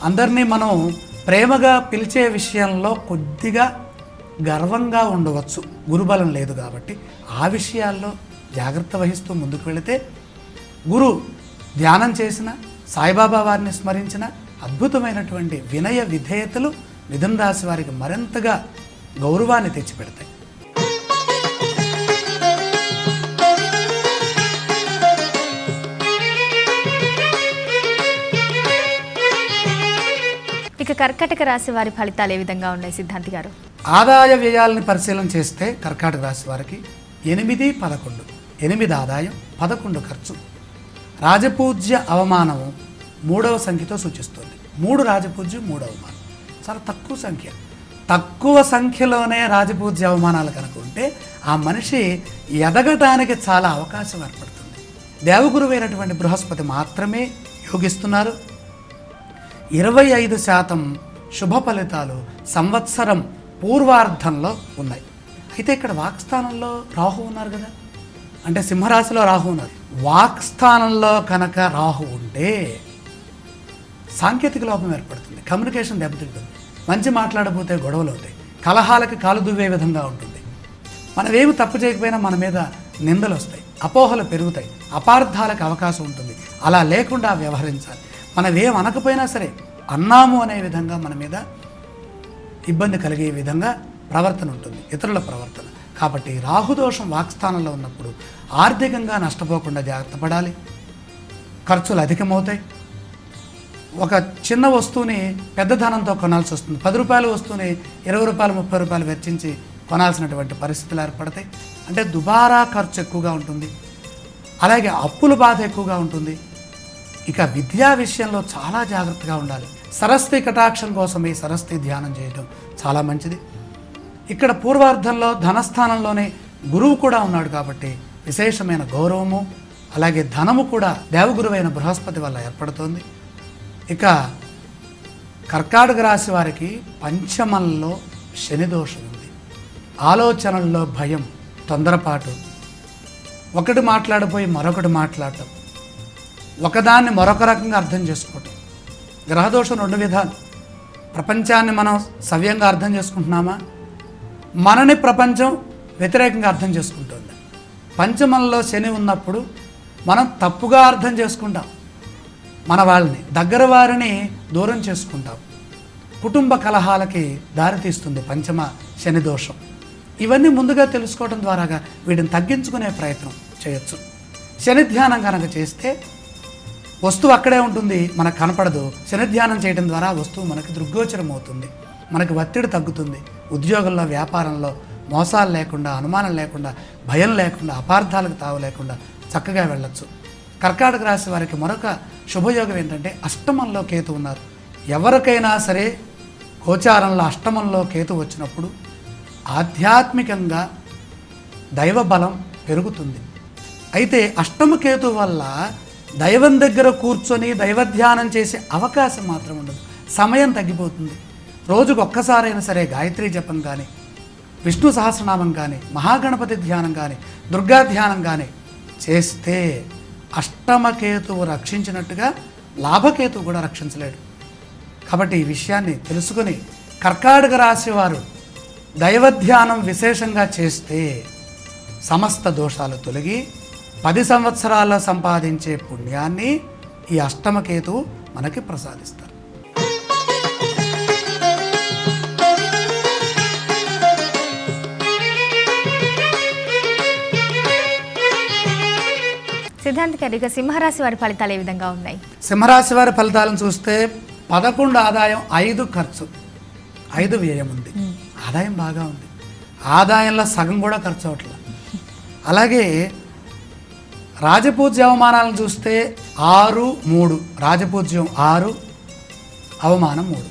అందరినీ మనం ప్రేమగా పిలిచే విషయంలో కొద్దిగా గర్వంగా ఉండవచ్చు. గురుబలం లేదు కాబట్టి ఆ విషయాల్లో జాగ్రత్త వహిస్తూ ముందుకు వెళితే, గురు ధ్యానం చేసిన, సాయిబాబా వారిని స్మరించిన అద్భుతమైనటువంటి వినయ విధేయతలు మిథున రాశి వారికి మరింతగా గౌరవాన్ని తెచ్చిపెడతాయి. ఇక కర్కాటక రాశి వారి ఫలితాలు ఏ విధంగా ఉన్నాయి సిద్ధాంతి గారు? ఆదాయ వ్యయాలని పరిశీలన చేస్తే కర్కాటక రాశి వారికి 8, 11. 8 ఆదాయం, 11 ఖర్చు. రాజపూజ్య అవమానము 3వ సంఖ్యతో సూచిస్తుంది. 3 రాజపూజ్యం, 3 అవమానం. చాలా తక్కువ సంఖ్య. తక్కువ సంఖ్యలోనే రాజపూజ్య అవమానాలు కనుక ఉంటే ఆ మనిషి ఎదగటానికి చాలా అవకాశం ఏర్పడుతుంది. దేవగురువైనటువంటి బృహస్పతి మాత్రమే యోగిస్తున్నారు. 25% శుభ ఫలితాలు సంవత్సరం పూర్వార్ధంలో ఉన్నాయి. అయితే ఇక్కడ వాక్స్థానంలో రాహు ఉన్నారు కదా, అంటే సింహరాశిలో రాహు ఉన్నారు. వాక్స్థానంలో కనుక రాహు ఉంటే సాంకేతిక లోపం ఏర్పడుతుంది, కమ్యూనికేషన్ దెబ్బతింటుంది, మంచి మాట్లాడబోతే గొడవలు అవుతాయి, కలహాలకి కాలు దువ్వే విధంగా ఉంటుంది. మనమేమి తప్పు చేయకపోయినా మన మీద నిందలు వస్తాయి, అపోహలు పెరుగుతాయి, అపార్థాలకు అవకాశం ఉంటుంది. అలా లేకుండా వ్యవహరించాలి. మనమేం అనకపోయినా సరే అన్నాము అనే విధంగా మన మీద ఇబ్బంది కలిగే విధంగా ప్రవర్తన ఉంటుంది, ఇతరుల ప్రవర్తన. కాబట్టి రాహుదోషం వాక్స్థానంలో ఉన్నప్పుడు ఆర్థికంగా నష్టపోకుండా జాగ్రత్త పడాలి. ఖర్చులు అధికమవుతాయి. ఒక చిన్న వస్తువుని పెద్ద ధనంతో కొనాల్సి వస్తుంది. 10 రూపాయల వస్తువుని 20 రూపాయలు, 30 రూపాయలు వెచ్చించి కొనాల్సినటువంటి పరిస్థితులు ఏర్పడతాయి. అంటే దుబారా ఖర్చు ఎక్కువగా ఉంటుంది. అలాగే అప్పుల బాధ ఎక్కువగా ఉంటుంది. ఇక విద్యా విషయంలో చాలా జాగ్రత్తగా ఉండాలి. సరస్వతి కటాక్షం కోసం ఈ సరస్వతి ధ్యానం చేయడం చాలా మంచిది. ఇక్కడ పూర్వార్ధంలో ధనస్థానంలోనే గురువు కూడా ఉన్నాడు కాబట్టి విశేషమైన గౌరవము, అలాగే ధనము కూడా దేవగురువైన బృహస్పతి వల్ల ఏర్పడుతోంది. ఇక కర్కాటక రాశి వారికి పంచమంలో శని దోషం ఉంది. ఆలోచనల్లో భయం, తొందరపాటు, ఒకటి మాట్లాడిపోయి మరొకటి మాట్లాడటం, ఒకదాన్ని మరొక రకంగా అర్థం చేసుకోవటం. గ్రహదోషం 2 విధాలు. ప్రపంచాన్ని మనం సవ్యంగా అర్థం చేసుకుంటున్నామా, మనని ప్రపంచం వ్యతిరేకంగా అర్థం చేసుకుంటుంది. పంచమంలో శని ఉన్నప్పుడు మనం తప్పుగా అర్థం చేసుకుంటాం, మన వాళ్ళని, దగ్గర వారిని దూరం చేసుకుంటాం. కుటుంబ కలహాలకి దారితీస్తుంది పంచమ శని దోషం. ఇవన్నీ ముందుగా తెలుసుకోవడం ద్వారాగా వీటిని తగ్గించుకునే ప్రయత్నం చేయొచ్చు. శని ధ్యానం కనుక చేస్తే వస్తువు అక్కడే ఉంటుంది, మనకు కనపడదు. శని ధ్యానం చేయడం ద్వారా వస్తువు మనకి దృగ్గోచరం అవుతుంది, మనకి ఒత్తిడి తగ్గుతుంది. ఉద్యోగంలో, వ్యాపారంలో మోసాలు లేకుండా, అనుమానం లేకుండా, భయం లేకుండా, అపార్థాలకు తావు లేకుండా చక్కగా వెళ్ళొచ్చు. కర్కాటక రాశి వారికి మరొక శుభయోగం ఏంటంటే అష్టమంలో కేతు ఉన్నారు. ఎవరికైనా సరే గోచారంలో అష్టమంలో కేతు వచ్చినప్పుడు ఆధ్యాత్మికంగా దైవ బలం పెరుగుతుంది. అయితే అష్టమ కేతు వల్ల దైవం దగ్గర కూర్చొని దైవ ధ్యానం చేసే అవకాశం మాత్రం ఉండదు, సమయం తగ్గిపోతుంది. రోజుకు ఒక్కసారైనా సరే గాయత్రీ జపం కానీ, విష్ణు సహస్రనామం కానీ, మహాగణపతి ధ్యానం కానీ, దుర్గా ధ్యానం కానీ చేస్తే అష్టమకేతువు రక్షించినట్టుగా లాభకేతువు కూడా రక్షించలేడు. కాబట్టి ఈ విషయాన్ని తెలుసుకొని కర్కాటక రాశి వారు దైవధ్యానం విశేషంగా చేస్తే సమస్త దోషాలు తొలగి 10 సంవత్సరాల్లో సంపాదించే పుణ్యాన్ని ఈ అష్టమకేతువు మనకి ప్రసాదిస్తారు. సిద్ధాంత్ గారు, ఇక సింహరాశి వారి ఫలితాలు ఏ విధంగా ఉన్నాయి? సింహరాశి వారి ఫలితాలను చూస్తే 11 ఆదాయం, 5 ఖర్చు, 5 వ్యయం ఉంది. ఆదాయం బాగా ఉంది, ఆదాయంలో సగం కూడా ఖర్చు అవట్లేదు. అలాగే రాజపూజ్య అవమానాలను చూస్తే 6, 3, రాజపూజ్యం 6, అవమానం 3.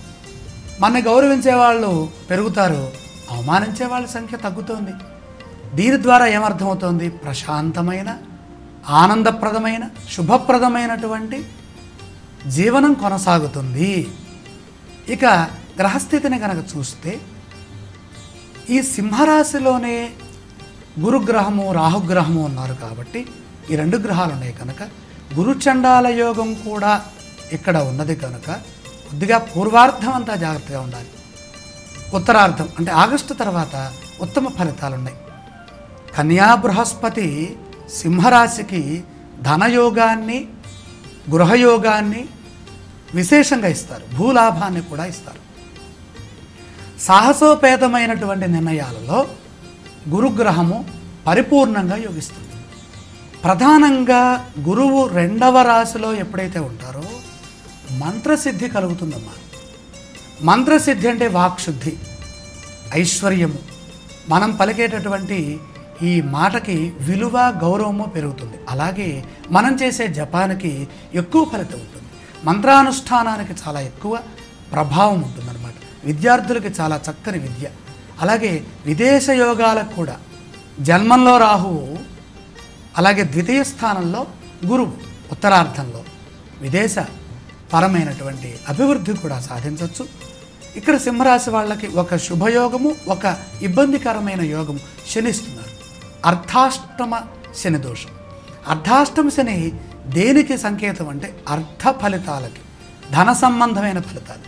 మన గౌరవించే వాళ్ళు పెరుగుతారు, అవమానించే వాళ్ళ సంఖ్య తగ్గుతోంది. దీని ద్వారా ఏమర్థమవుతోంది? ప్రశాంతమైన, ఆనందప్రదమైన, శుభప్రదమైనటువంటి జీవనం కొనసాగుతుంది. ఇక గ్రహస్థితిని కనుక చూస్తే ఈ సింహరాశిలోనే గురుగ్రహము, రాహుగ్రహము ఉన్నారు కాబట్టి ఈ 2 గ్రహాలు ఉన్నాయి కనుక గురుచండాల యోగం కూడా ఇక్కడ ఉన్నది కనుక కొద్దిగా పూర్వార్ధం అంతా జాగ్రత్తగా ఉండాలి. ఉత్తరార్ధం అంటే ఆగస్టు తర్వాత ఉత్తమ ఫలితాలు ఉన్నాయి. కన్యా బృహస్పతి సింహరాశికి ధనయోగాన్ని, గృహయోగాన్ని విశేషంగా ఇస్తారు, భూలాభాన్ని కూడా ఇస్తారు. సాహసోపేతమైనటువంటి నిర్ణయాలలో గురుగ్రహము పరిపూర్ణంగా యోగిస్తుంది. ప్రధానంగా గురువు 2వ రాశిలో ఎప్పుడైతే ఉంటారో మంత్రసిద్ధి కలుగుతుందమ్మా. మంత్రసిద్ధి అంటే వాక్శుద్ధి, ఐశ్వర్యము, మనం పలికేటటువంటి ఈ మాటకి విలువ, గౌరవము పెరుగుతుంది. అలాగే మనం చేసే జపానికి ఎక్కువ ఫలితం ఉంటుంది. మంత్రానుష్ఠానానికి చాలా ఎక్కువ ప్రభావం ఉంటుందన్నమాట. విద్యార్థులకి చాలా చక్కని విద్య. అలాగే విదేశ యోగాలకు కూడా జన్మంలో రాహువు, అలాగే ద్వితీయ స్థానంలో గురువు, ఉత్తరార్ధంలో విదేశ పరమైనటువంటి అభివృద్ధి కూడా సాధించవచ్చు. ఇక్కడ సింహరాశి వాళ్ళకి ఒక శుభయోగము, ఒక ఇబ్బందికరమైన యోగము శనిస్తున్నారు. అర్ధాష్టమ శని దోషం. అర్ధాష్టమ శని దేనికి సంకేతం అంటే అర్థ ఫలితాలకి, ధన సంబంధమైన ఫలితాలు.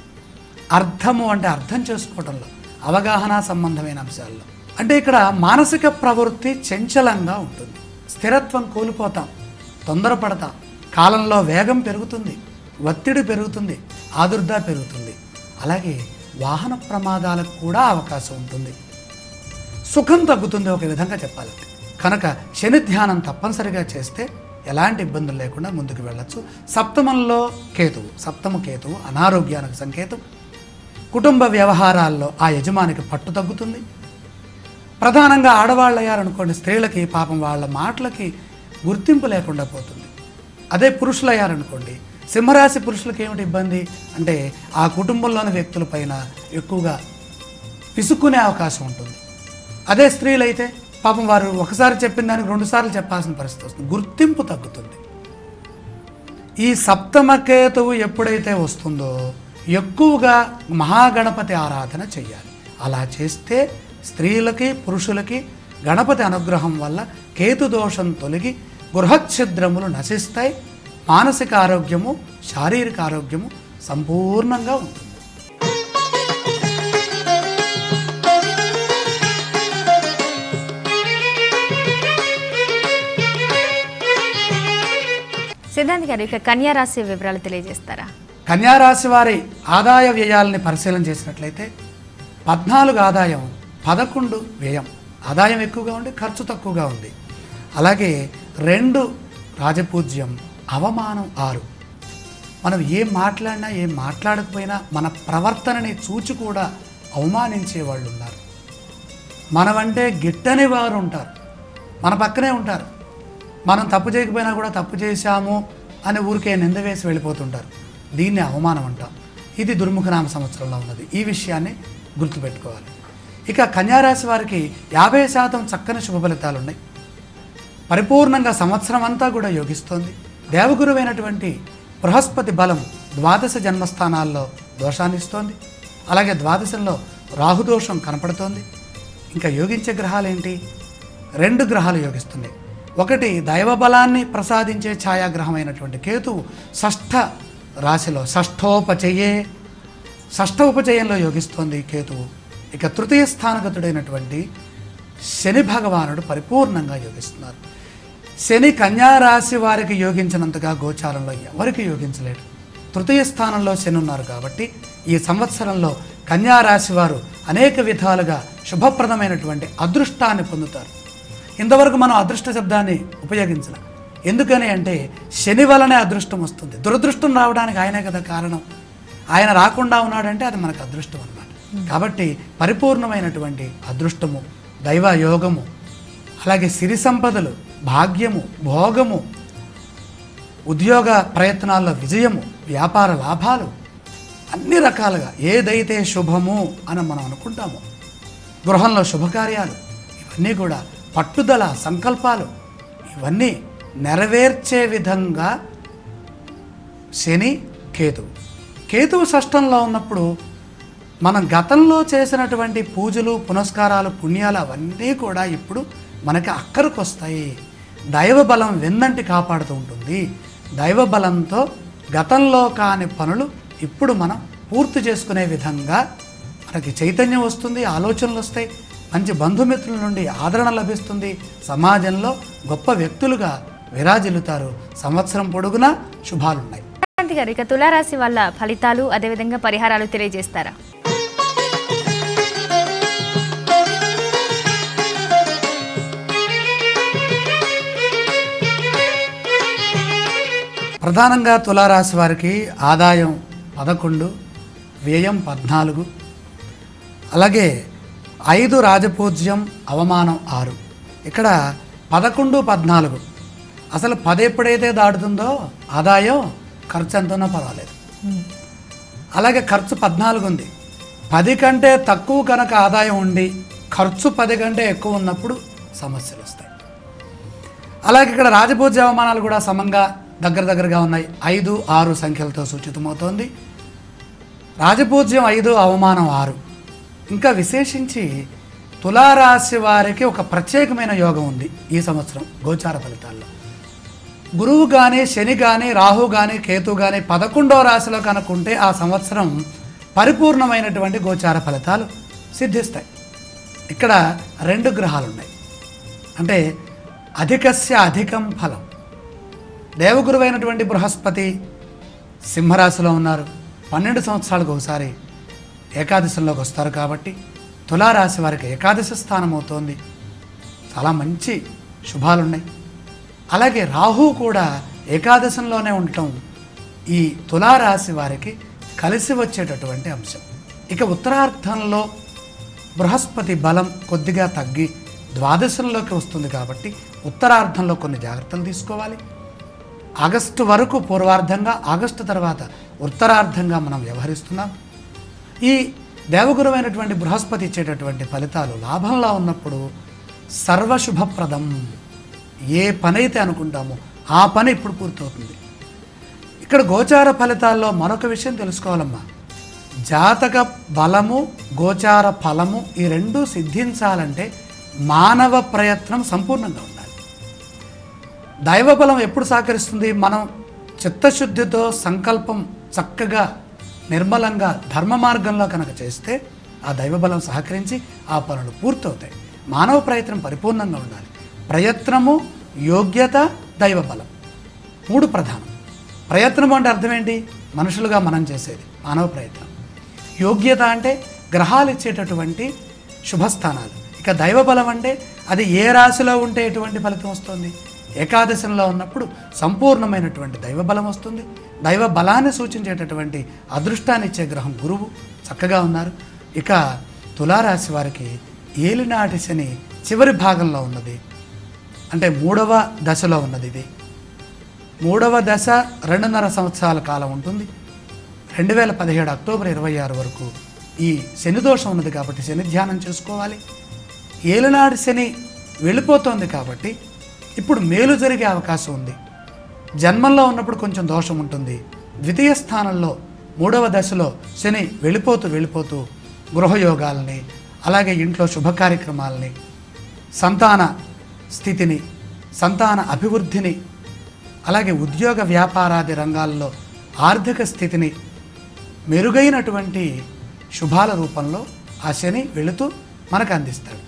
అర్థము అంటే అర్థం చేసుకోవడంలో, అవగాహన సంబంధమైన అంశాల్లో. అంటే ఇక్కడ మానసిక ప్రవృత్తి చంచలంగా ఉంటుంది, స్థిరత్వం కోల్పోతాం, తొందరపడతాం, కాలంలో వేగం పెరుగుతుంది, ఒత్తిడి పెరుగుతుంది, ఆదుర్ద పెరుగుతుంది. అలాగే వాహన ప్రమాదాలకు కూడా అవకాశం ఉంటుంది. సుఖం తగ్గుతుంది ఒక విధంగా చెప్పాలంటే. కనుక శని ధ్యానం తప్పనిసరిగా చేస్తే ఎలాంటి ఇబ్బందులు లేకుండా ముందుకు వెళ్ళచ్చు. సప్తమంలో కేతువు, సప్తమ కేతువు అనారోగ్యానికి సంకేతం. కుటుంబ వ్యవహారాల్లో ఆ యజమానికి పట్టు తగ్గుతుంది. ప్రధానంగా ఆడవాళ్ళు అయ్యారనుకోండి, స్త్రీలకి పాపం వాళ్ళ మాటలకి గుర్తింపు లేకుండా పోతుంది. అదే పురుషులు అయ్యారనుకోండి, సింహరాశి పురుషులకి ఏమిటి ఇబ్బంది అంటే ఆ కుటుంబంలోని వ్యక్తులపైన ఎక్కువగా విసుక్కునే అవకాశం ఉంటుంది. అదే స్త్రీలైతే పాపం వారు ఒకసారి చెప్పిన దానికి 2 సార్లు చెప్పాల్సిన పరిస్థితి వస్తుంది, గుర్తింపు తగ్గుతుంది. ఈ సప్తమకేతువు ఎప్పుడైతే వస్తుందో ఎక్కువగా మహాగణపతి ఆరాధన చెయ్యాలి. అలా చేస్తే స్త్రీలకి, పురుషులకి గణపతి అనుగ్రహం వల్ల కేతు దోషం తొలగి గృహఛిద్రములు నశిస్తాయి. మానసిక ఆరోగ్యము, శారీరక ఆరోగ్యము సంపూర్ణంగా ఉంటుంది. సిద్ధాంత్ గారు, ఇక కన్యా రాశి వివరాలు తెలియజేస్తారా? కన్యా రాశి వారి ఆదాయ వ్యయాలని పరిశీలన చేసినట్లయితే 14 ఆదాయం, 11 వ్యయం. ఆదాయం ఎక్కువగా ఉండి ఖర్చు తక్కువగా ఉంది. అలాగే 2 రాజపూజ్యం, అవమానం 6. మనం ఏం మాట్లాడినా ఏం మాట్లాడకపోయినా మన ప్రవర్తనని చూచి కూడా అవమానించే వాళ్ళు ఉన్నారు. మనమంటే గిట్టని వారు ఉంటారు, మన పక్కనే ఉంటారు. మనం తప్పు చేయకపోయినా కూడా తప్పు చేశాము అని ఊరికే నింద వేసి వెళ్ళిపోతుంటారు. దీన్ని అవమానం అంటాం. ఇది దుర్ముఖనామ సంవత్సరంలో ఉన్నది. ఈ విషయాన్ని గుర్తుపెట్టుకోవాలి. ఇక కన్యారాశి వారికి 50% చక్కని శుభ ఫలితాలు ఉన్నాయి. పరిపూర్ణంగా సంవత్సరం అంతా కూడా యోగిస్తోంది. దేవగురువైనటువంటి బృహస్పతి బలం ద్వాదశ జన్మస్థానాల్లో దోషాన్ని ఇస్తోంది. అలాగే ద్వాదశంలో రాహుదోషం కనపడుతోంది. ఇంకా యోగించే గ్రహాలు ఏంటి? 2 గ్రహాలు యోగిస్తున్నాయి. ఒకటి దైవబలాన్ని ప్రసాదించే ఛాయాగ్రహమైనటువంటి కేతువు షష్ఠ రాశిలో షష్ఠ ఉపచయంలో యోగిస్తోంది కేతువు. ఇక తృతీయ స్థానగతుడైనటువంటి శని భగవానుడు పరిపూర్ణంగా యోగిస్తున్నారు. శని కన్యారాశి వారికి యోగించినంతగా గోచారంలో ఎవరికి యోగించలేడు. తృతీయ స్థానంలో శని ఉన్నారు కాబట్టి ఈ సంవత్సరంలో కన్యారాశి వారు అనేక విధాలుగా శుభప్రదమైనటువంటి అదృష్టాన్ని పొందుతారు. ఇంతవరకు మనం అదృష్ట శబ్దాన్ని ఉపయోగించాలి. ఎందుకని అంటే శని వలనే అదృష్టం వస్తుంది. దురదృష్టం రావడానికి ఆయనే కదా కారణం. ఆయన రాకుండా ఉన్నాడంటే అది మనకు అదృష్టం అన్నమాట. కాబట్టి పరిపూర్ణమైనటువంటి అదృష్టము, దైవ యోగము, అలాగే సిరి సంపదలు, భాగ్యము, భోగము, ఉద్యోగ ప్రయత్నాల్లో విజయము, వ్యాపార లాభాలు, అన్ని రకాలుగా ఏదైతే శుభము అని మనం అనుకుంటామో, గృహంలో శుభకార్యాలు, ఇవన్నీ కూడా పట్టుదల, సంకల్పాలు ఇవన్నీ నెరవేర్చే విధంగా శని కేతువు షష్టంలో ఉన్నప్పుడు మనం గతంలో చేసినటువంటి పూజలు, పునస్కారాలు, పుణ్యాలు అవన్నీ కూడా ఇప్పుడు మనకి అక్కరకు వస్తాయి. దైవబలం వెన్నంటి కాపాడుతూ ఉంటుంది. దైవబలంతో గతంలో కాని పనులు ఇప్పుడు మనం పూర్తి చేసుకునే విధంగా మనకి చైతన్యం వస్తుంది, ఆలోచనలు వస్తాయి, మంచి బంధుమిత్రుల నుండి ఆదరణ లభిస్తుంది, సమాజంలో గొప్ప వ్యక్తులుగా విరాజిల్లుతారు. సంవత్సరం పొడుగునా శుభాలున్నాయి. శాంతి గారు, ఇక తులారాశి వాళ్ళ ఫలితాలు అదేవిధంగా పరిహారాలు తెలియజేస్తారా? ప్రధానంగా తులారాశి వారికి ఆదాయం 11, వ్యయం 14, అలాగే 5 రాజపూజ్యం, అవమానం 6. ఇక్కడ 11, 14 అసలు 10 ఎప్పుడైతే దాటుతుందో ఆదాయం ఖర్చు ఎంతనో పర్వాలేదు. అలాగే ఖర్చు 14 ఉంది. 10 కంటే తక్కువ కనుక ఆదాయం ఉండి ఖర్చు 10 కంటే ఎక్కువ ఉన్నప్పుడు సమస్యలు వస్తాయి. అలాగే ఇక్కడ రాజపూజ్య అవమానాలు కూడా సమంగా దగ్గరగా ఉన్నాయి. 5, 6 సంఖ్యలతో సూచితమవుతోంది. రాజపూజ్యం 5, అవమానం 6. ఇంకా విశేషించి తులారాశి వారికి ఒక ప్రత్యేకమైన యోగం ఉంది ఈ సంవత్సరం గోచార ఫలితాల్లో. గురువు కానీ, శని కానీ, రాహు కానీ, కేతు కానీ 11వ రాశిలో కనుక్కుంటే ఆ సంవత్సరం పరిపూర్ణమైనటువంటి గోచార ఫలితాలు సిద్ధిస్తాయి. ఇక్కడ 2 గ్రహాలు ఉన్నాయి. అంటే అధికస్య అధికం ఫలం. దేవగురువైనటువంటి బృహస్పతి సింహరాశిలో ఉన్నారు. 12 సంవత్సరాలకు ఒకసారి ఏకాదశంలోకి వస్తారు కాబట్టి తులారాశి వారికి ఏకాదశ స్థానం అవుతోంది. చాలా మంచి శుభాలున్నాయి. అలాగే రాహు కూడా ఏకాదశంలోనే ఉండటం ఈ తులారాశి వారికి కలిసి వచ్చేటటువంటి అంశం. ఇక ఉత్తరార్ధంలో బృహస్పతి బలం కొద్దిగా తగ్గి ద్వాదశంలోకి వస్తుంది కాబట్టి ఉత్తరార్ధంలో కొన్ని జాగ్రత్తలు తీసుకోవాలి. ఆగస్టు వరకు పూర్వార్ధంగా, ఆగస్టు తర్వాత ఉత్తరార్ధంగా మనం వ్యవహరిస్తున్నాం. ఈ దేవగురువైనటువంటి బృహస్పతి ఇచ్చేటటువంటి ఫలితాలు లాభంలో ఉన్నప్పుడు సర్వశుభప్రదం. ఏ పని అయితే అనుకుంటామో ఆ పని ఇప్పుడు పూర్తవుతుంది. ఇక్కడ గోచార ఫలితాల్లో మరొక విషయం తెలుసుకోవాలమ్మా. జాతక బలము, గోచార ఫలము ఈ 2 సిద్ధించాలంటే మానవ ప్రయత్నం సంపూర్ణంగా ఉండాలి. దైవబలం ఎప్పుడు సహకరిస్తుంది? మనం చిత్తశుద్ధితో సంకల్పం చక్కగా నిర్మలంగా ధర్మ మార్గంలో కనుక చేస్తే ఆ దైవబలం సహకరించి ఆ పనులు పూర్తవుతాయి. మానవ ప్రయత్నం పరిపూర్ణంగా ఉండాలి. ప్రయత్నము, యోగ్యత, దైవబలం 3 ప్రధానం. ప్రయత్నం అంటే అర్థం ఏంటి? మనుషులుగా మనం చేసేది మానవ ప్రయత్నం. యోగ్యత అంటే గ్రహాలు ఇచ్చేటటువంటి శుభస్థానాలు. ఇక దైవబలం అంటే అది ఏ రాశిలో ఉంటే ఎటువంటి ఫలితం వస్తుంది? ఏకాదశంలో ఉన్నప్పుడు సంపూర్ణమైనటువంటి దైవబలం వస్తుంది. దైవ బలాన్ని సూచించేటటువంటి అదృష్టాన్ని ఇచ్చే గ్రహం గురువు చక్కగా ఉన్నారు. ఇక తులారాశి వారికి ఏలినాటి శని చివరి భాగంలో ఉన్నది. అంటే 3వ దశలో ఉన్నది. ఇది 3వ దశ 2.5 సంవత్సరాల కాలం ఉంటుంది. 2017 అక్టోబర్ 26 వరకు ఈ శని దోషం ఉన్నది కాబట్టి శని ధ్యానం చేసుకోవాలి. ఏలినాడు శని వెళ్ళిపోతోంది కాబట్టి ఇప్పుడు మేలు జరిగే అవకాశం ఉంది. జన్మంలో ఉన్నప్పుడు కొంచెం దోషం ఉంటుంది. ద్వితీయ స్థానంలో 3వ దశలో శని వెళ్ళిపోతూ గృహయోగాల్ని, అలాగే ఇంట్లో శుభ కార్యక్రమాలని, సంతాన స్థితిని, సంతాన అభివృద్ధిని, అలాగే ఉద్యోగ వ్యాపారాది రంగాల్లో ఆర్థిక స్థితిని మెరుగైనటువంటి శుభాల రూపంలో ఆ శని వెళుతూ మనకు అందిస్తాడు.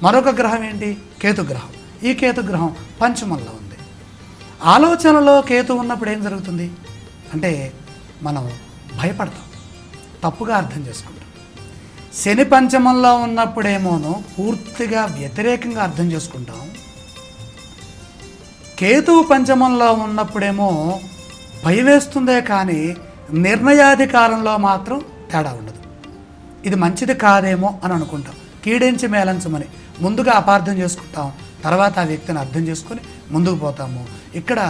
మరొక గ్రహం ఏంటి? కేతుగ్రహం. ఈ కేతుగ్రహం పంచమంలో ఉంది. ఆలోచనలో కేతు ఉన్నప్పుడు ఏం జరుగుతుంది అంటే మనం భయపడతాం, తప్పుగా అర్థం చేసుకుంటాం. శని పంచమంలో ఉన్నప్పుడేమోనో పూర్తిగా వ్యతిరేకంగా అర్థం చేసుకుంటాం. కేతువు పంచమంలో ఉన్నప్పుడేమో భయవేస్తుందే కానీ నిర్ణయాధికారంలో మాత్రం తేడా ఉండదు. ఇది మంచిది కాదేమో అని అనుకుంటాం. కీడించి మేలంచమని ముందుగా అపార్థం చేసుకుంటాం, తర్వాత ఆ వ్యక్తిని అర్థం చేసుకొని ముందుకు పోతాము. ఇక్కడ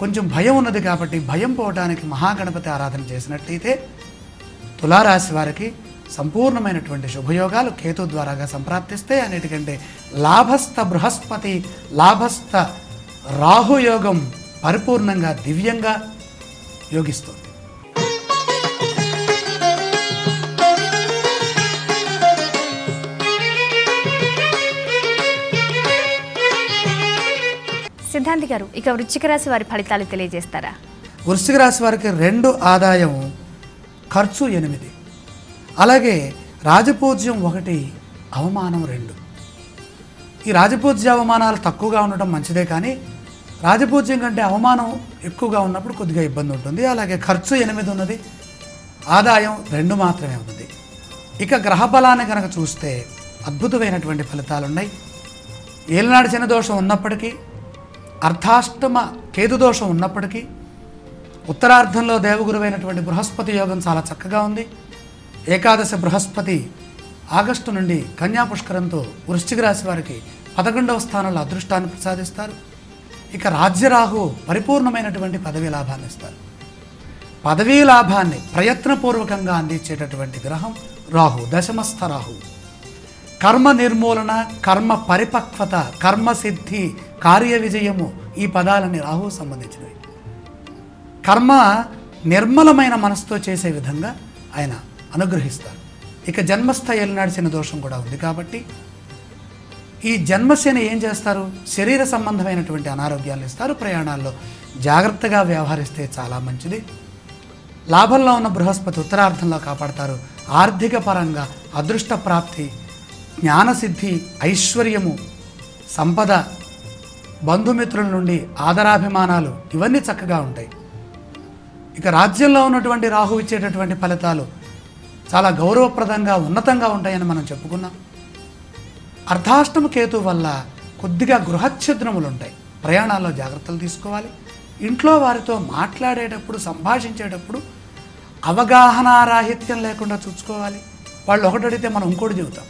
కొంచెం భయం ఉన్నది కాబట్టి భయం పోవడానికి మహాగణపతి ఆరాధన చేసినట్లయితే తులారాశి వారికి సంపూర్ణమైనటువంటి శుభయోగాలు కేతు ద్వారాగా సంప్రాప్తిస్తే, అన్నిటికంటే లాభస్థ బృహస్పతి, లాభస్థ రాహుయోగం పరిపూర్ణంగా దివ్యంగా యోగిస్తుంది. సిద్ధాంతి గారు, ఇక వృశ్చిక రాశి వారి ఫలితాలు తెలియజేస్తారా? వృశ్చిక రాశి వారికి 2 ఆదాయం, ఖర్చు 8, అలాగే రాజపూజ్యం 1, అవమానం 2. ఈ రాజపూజ్య అవమానాలు తక్కువగా ఉండటం మంచిదే, కానీ రాజపూజ్యం కంటే అవమానం ఎక్కువగా ఉన్నప్పుడు కొద్దిగా ఇబ్బంది ఉంటుంది. అలాగే ఖర్చు 8 ఉన్నది, ఆదాయం 2 మాత్రమే ఉన్నది. ఇక గ్రహ బలాన్ని కనుక చూస్తే అద్భుతమైనటువంటి ఫలితాలు ఉన్నాయి. ఏలినాడు శని దోషం ఉన్నప్పటికీ, అర్ధాష్టమ కేతు దోషం ఉన్నప్పటికీ, ఉత్తరార్ధంలో దేవగురువైనటువంటి బృహస్పతి యోగం చాలా చక్కగా ఉంది. ఏకాదశ బృహస్పతి ఆగస్టు నుండి కన్యా పుష్కరంతో వృశ్చిక రాశి వారికి 11వ స్థానంలో అదృష్టాన్ని ప్రసాదిస్తారు. ఇక రాజ్యరాహు పరిపూర్ణమైనటువంటి పదవీ లాభాన్ని ఇస్తారు. పదవీ లాభాన్ని ప్రయత్నపూర్వకంగా అందించేటటువంటి గ్రహం రాహు, దశమస్థ రాహు. కర్మ నిర్మూలన, కర్మ పరిపక్వత, కర్మ సిద్ధి, కార్య విజయము, ఈ పదాలన్నీ రాహువు సంబంధించినవి. కర్మ నిర్మలమైన మనసుతో చేసే విధంగా ఆయన అనుగ్రహిస్తారు. ఇక జన్మస్థ ఏలినాడు శని దోషం కూడా ఉంది కాబట్టి ఈ జన్మశని ఏం చేస్తారు? శరీర సంబంధమైనటువంటి అనారోగ్యాలు ఇస్తారు. ప్రయాణాల్లో జాగ్రత్తగా వ్యవహరిస్తే చాలా మంచిది. లాభంలో ఉన్న బృహస్పతి ఉత్తరార్ధంలో కాపాడతారు. ఆర్థిక పరంగా అదృష్ట ప్రాప్తి, జ్ఞానసిద్ధి, ఐశ్వర్యము, సంపద, బంధుమిత్రుల నుండి ఆదరాభిమానాలు ఇవన్నీ చక్కగా ఉంటాయి. ఇక రాజ్యంలో ఉన్నటువంటి రాహు ఇచ్చేటటువంటి ఫలితాలు చాలా గౌరవప్రదంగా ఉన్నతంగా ఉంటాయని మనం చెప్పుకున్నాం. అర్ధాష్టమ కేతు వల్ల కొద్దిగా గృహఛిద్రములు ఉంటాయి. ప్రయాణాల్లో జాగ్రత్తలు తీసుకోవాలి. ఇంట్లో వారితో మాట్లాడేటప్పుడు, సంభాషించేటప్పుడు అవగాహనారాహిత్యం లేకుండా చూసుకోవాలి. వాళ్ళు ఒకటి అడిగితే మనం ఇంకోటి చెబుతాం.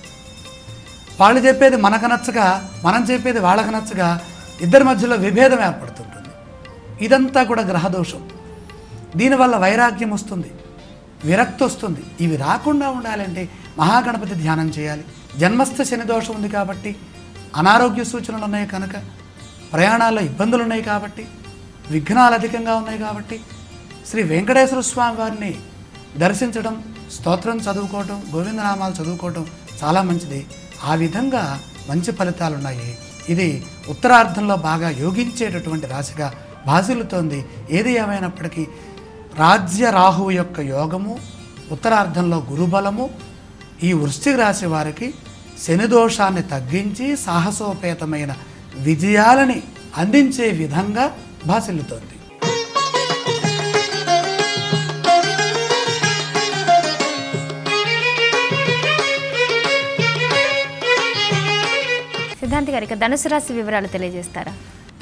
వాళ్ళు చెప్పేది మనకు నచ్చగా, మనం చెప్పేది వాళ్ళకు నచ్చగా ఇద్దరి మధ్యలో విభేదం ఏర్పడుతుంటుంది. ఇదంతా కూడా గ్రహదోషం. దీనివల్ల వైరాగ్యం వస్తుంది, విరక్తి వస్తుంది. ఇవి రాకుండా ఉండాలంటే మహాగణపతి ధ్యానం చేయాలి. జన్మస్థ శని దోషం ఉంది కాబట్టి, అనారోగ్య సూచనలు ఉన్నాయి కనుక, ప్రయాణాల్లో ఇబ్బందులు ఉన్నాయి కాబట్టి, విఘ్నాలు అధికంగా ఉన్నాయి కాబట్టి శ్రీ వెంకటేశ్వర స్వామి వారిని దర్శించడం, స్తోత్రం చదువుకోవటం, గోవిందనామాలు చదువుకోవటం చాలా మంచిది. ఆ విధంగా మంచి ఫలితాలు ఉన్నాయి. ఇది ఉత్తరార్ధంలో బాగా యోగించేటటువంటి రాశిగా భాసిల్లుతోంది. ఏది ఏమైనప్పటికీ రాజ్య రాహువు యొక్క యోగము, ఉత్తరార్ధంలో గురుబలము ఈ వృశ్చిక రాశి వారికి శని దోషాన్ని తగ్గించి సాహసోపేతమైన విజయాలని అందించే విధంగా భాసిల్లుతోంది. సిద్ధాంతి గారు, ఇక ధనుసు రాశి వివరాలు తెలియజేస్తారా?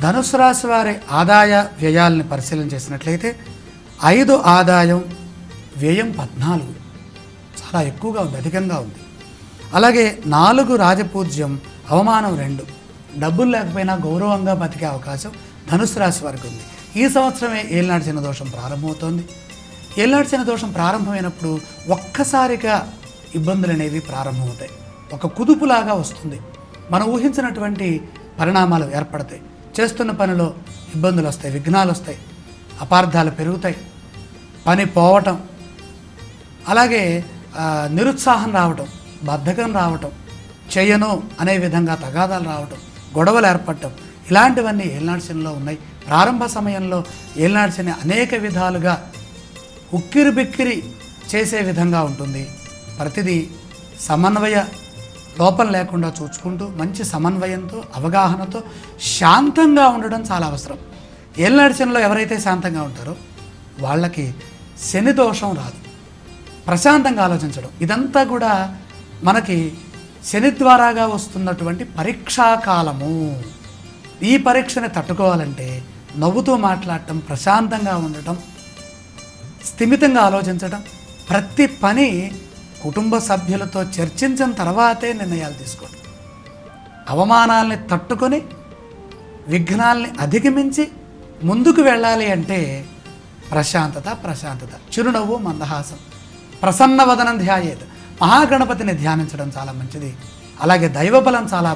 ధనుసు రాశి వారి ఆదాయ వ్యయాలని పరిశీలన చేసినట్లయితే 5 ఆదాయం, వ్యయం 14, చాలా ఎక్కువగా ఉంది, అధికంగా ఉంది. అలాగే 4 రాజపూజ్యం, అవమానం 2, డబ్బులు లేకపోయినా గౌరవంగా బతికే అవకాశం ధనుసు రాశి వారికి ఉంది. ఈ సంవత్సరమే ఏలినాటి శని దోషం ప్రారంభమవుతోంది. ఏలినాటి శని దోషం ప్రారంభమైనప్పుడు ఒక్కసారిగా ఇబ్బందులు అనేవి ప్రారంభమవుతాయి. ఒక కుదుపులాగా వస్తుంది. మనం ఊహించినటువంటి పరిణామాలు ఏర్పడతాయి. చేస్తున్న పనిలో ఇబ్బందులు వస్తాయి, విఘ్నాలు వస్తాయి, అపార్థాలు పెరుగుతాయి, పని పోవటం, అలాగే నిరుత్సాహం రావటం, బద్ధకం రావటం, చేయను అనే విధంగా తగాదాలు రావటం, గొడవలు ఏర్పడటం, ఇలాంటివన్నీ ఏలినాటి శనిలో ఉన్నాయి. ప్రారంభ సమయంలో ఏలినాటి శని అనేక విధాలుగా ఉక్కిరి బిక్కిరి చేసే విధంగా ఉంటుంది. ప్రతిదీ సమన్వయ లోపం లేకుండా చూసుకుంటూ మంచి సమన్వయంతో అవగాహనతో శాంతంగా ఉండడం చాలా అవసరం. ఏలినాటి శనిలో ఎవరైతే శాంతంగా ఉంటారో వాళ్ళకి శని దోషం రాదు. ప్రశాంతంగా ఆలోచించడం, ఇదంతా కూడా మనకి శని ద్వారాగా వస్తున్నటువంటి పరీక్షాకాలము. ఈ పరీక్షని తట్టుకోవాలంటే నవ్వుతూ మాట్లాడటం, ప్రశాంతంగా ఉండటం, స్థిమితంగా ఆలోచించడం, ప్రతి పని కుటుంబ సభ్యులతో చర్చించిన తర్వాతే నిర్ణయాలు తీసుకోవడం, అవమానాల్ని తట్టుకొని విఘ్నాల్ని అధిగమించి ముందుకు వెళ్ళాలి అంటే ప్రశాంతత, చిరునవ్వు, మందహాసం, ప్రసన్నవదనం ధ్యాయేత్. మహాగణపతిని ధ్యానించడం చాలా మంచిది. అలాగే దైవబలం చాలా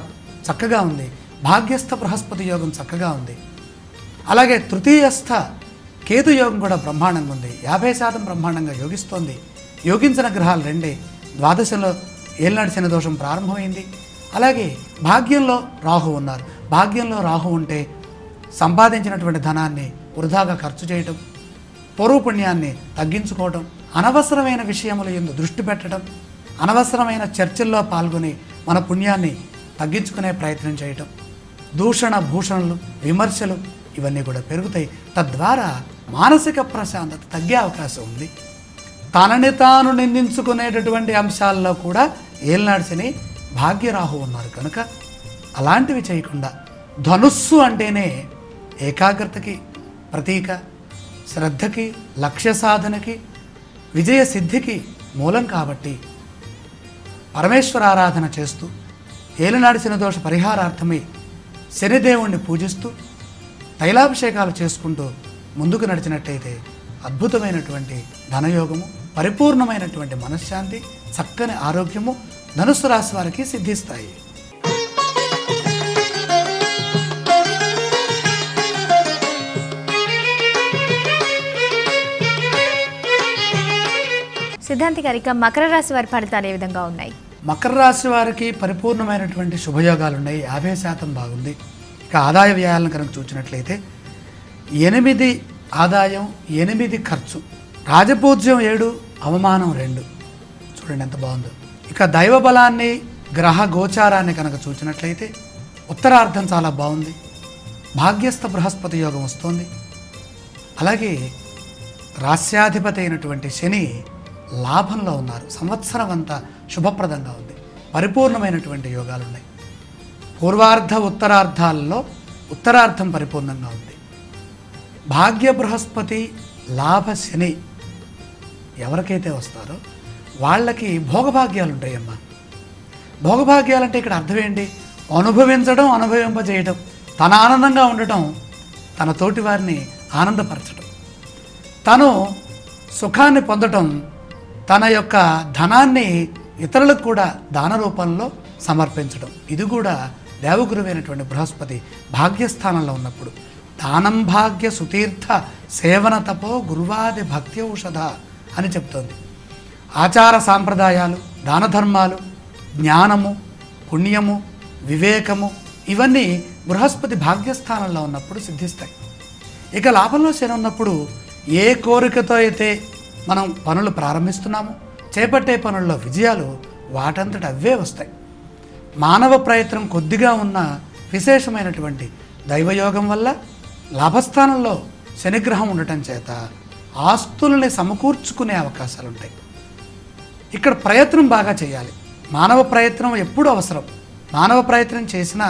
చక్కగా ఉంది. భాగ్యస్థ బృహస్పతి యోగం చక్కగా ఉంది. అలాగే తృతీయస్థ కేతు యోగం కూడా బ్రహ్మాండంగా ఉంది. 50% బ్రహ్మాండంగా యోగిస్తోంది. యోగించిన గ్రహాలు రెండే. ద్వాదశంలో ఏలినాటి శని దోషం ప్రారంభమైంది. అలాగే భాగ్యంలో రాహు ఉన్నారు. భాగ్యంలో రాహు ఉంటే సంపాదించినటువంటి ధనాన్ని వృధాగా ఖర్చు చేయటం, పూర్వపుణ్యాన్ని తగ్గించుకోవటం, అనవసరమైన విషయముల యందు దృష్టి పెట్టడం, అనవసరమైన చర్చల్లో పాల్గొని మన పుణ్యాన్ని తగ్గించుకునే ప్రయత్నం చేయటం, దూషణ భూషణలు, విమర్శలు ఇవన్నీ కూడా పెరుగుతాయి. తద్వారా మానసిక ప్రశాంతత తగ్గే అవకాశం ఉంది. తనని తాను నిందించుకునేటటువంటి అంశాల్లో కూడా ఏలినాటి శని భాగ్యరాహు ఉన్నారు కనుక అలాంటివి చేయకుండా, ధనుస్సు అంటేనే ఏకాగ్రతకి ప్రతీక, శ్రద్ధకి, లక్ష్య సాధనకి, విజయ సిద్ధికి మూలం కాబట్టి పరమేశ్వర ఆరాధన చేస్తూ ఏలినాటి శని దోష పరిహారార్థమై శనిదేవుణ్ణి పూజిస్తూ తైలాభిషేకాలు చేసుకుంటూ ముందుకు నడిచినట్టయితే అద్భుతమైనటువంటి ధనయోగము, పరిపూర్ణమైనటువంటి మనశ్శాంతి, చక్కని ఆరోగ్యము ధనుస్సు రాశి వారికి సిద్ధిస్తాయి. సిద్ధాంతి గారు, ఇక మకర రాశి వారి ఫలితాలు ఏ విధంగా ఉన్నాయి? మకర రాశి వారికి పరిపూర్ణమైనటువంటి శుభయోగాలు ఉన్నాయి. 50% బాగుంది. ఇక ఆదాయ వ్యయాలను కనుక చూసినట్లయితే 8 ఆదాయం, 8 ఖర్చు, రాజపూజ్యం 7, అవమానం 2. చూడండి ఎంత బాగుందో. ఇక దైవ బలాన్ని, గ్రహ గోచారాన్ని కనుక చూసినట్లయితే ఉత్తరార్ధం చాలా బాగుంది. భాగ్యస్థ బృహస్పతి యోగం వస్తుంది. అలాగే రాస్యాధిపతి అయినటువంటి శని లాభంలో ఉన్నారు. సంవత్సరం అంతా శుభప్రదంగా ఉంది. పరిపూర్ణమైనటువంటి యోగాలు ఉన్నాయి. పూర్వార్ధ ఉత్తరార్ధాల్లో ఉత్తరార్ధం పరిపూర్ణంగా ఉంది. భాగ్య బృహస్పతి, లాభ శని ఎవరికైతే వస్తారో వాళ్ళకి భోగభాగ్యాలు ఉంటాయమ్మా. భోగభాగ్యాలంటే ఇక్కడ అర్థం ఏంటి? అనుభవించడం, అనుభవింపజేయటం, తన ఆనందంగా ఉండటం, తన తోటి వారిని ఆనందపరచడం, తను సుఖాన్ని పొందటం, తన యొక్క ధనాన్ని ఇతరులకు కూడా దాన రూపంలో సమర్పించడం. ఇది కూడా దేవగురువైనటువంటి బృహస్పతి భాగ్యస్థానంలో ఉన్నప్పుడు దానం భాగ్య సుతీర్థ సేవన తపో గురువాది భక్తి ఔషధ అని చెప్తోంది. ఆచార సాంప్రదాయాలు, దాన ధర్మాలు, జ్ఞానము, పుణ్యము, వివేకము ఇవన్నీ బృహస్పతి భాగ్యస్థానంలో ఉన్నప్పుడు సిద్ధిస్తాయి. ఇక లాభంలో శని ఉన్నప్పుడు ఏ కోరికతో అయితే మనం పనులు ప్రారంభిస్తున్నామో, చేపట్టే పనుల్లో విజయాలు వాటంతట అవే వస్తాయి. మానవ ప్రయత్నం కొద్దిగా ఉన్న విశేషమైనటువంటి దైవయోగం వల్ల లాభస్థానంలో శనిగ్రహం ఉండటం చేత ఆస్తులని సమకూర్చుకునే అవకాశాలు ఉంటాయి. ఇక్కడ ప్రయత్నం బాగా చేయాలి. మానవ ప్రయత్నం ఎప్పుడూ అవసరం. మానవ ప్రయత్నం చేసినా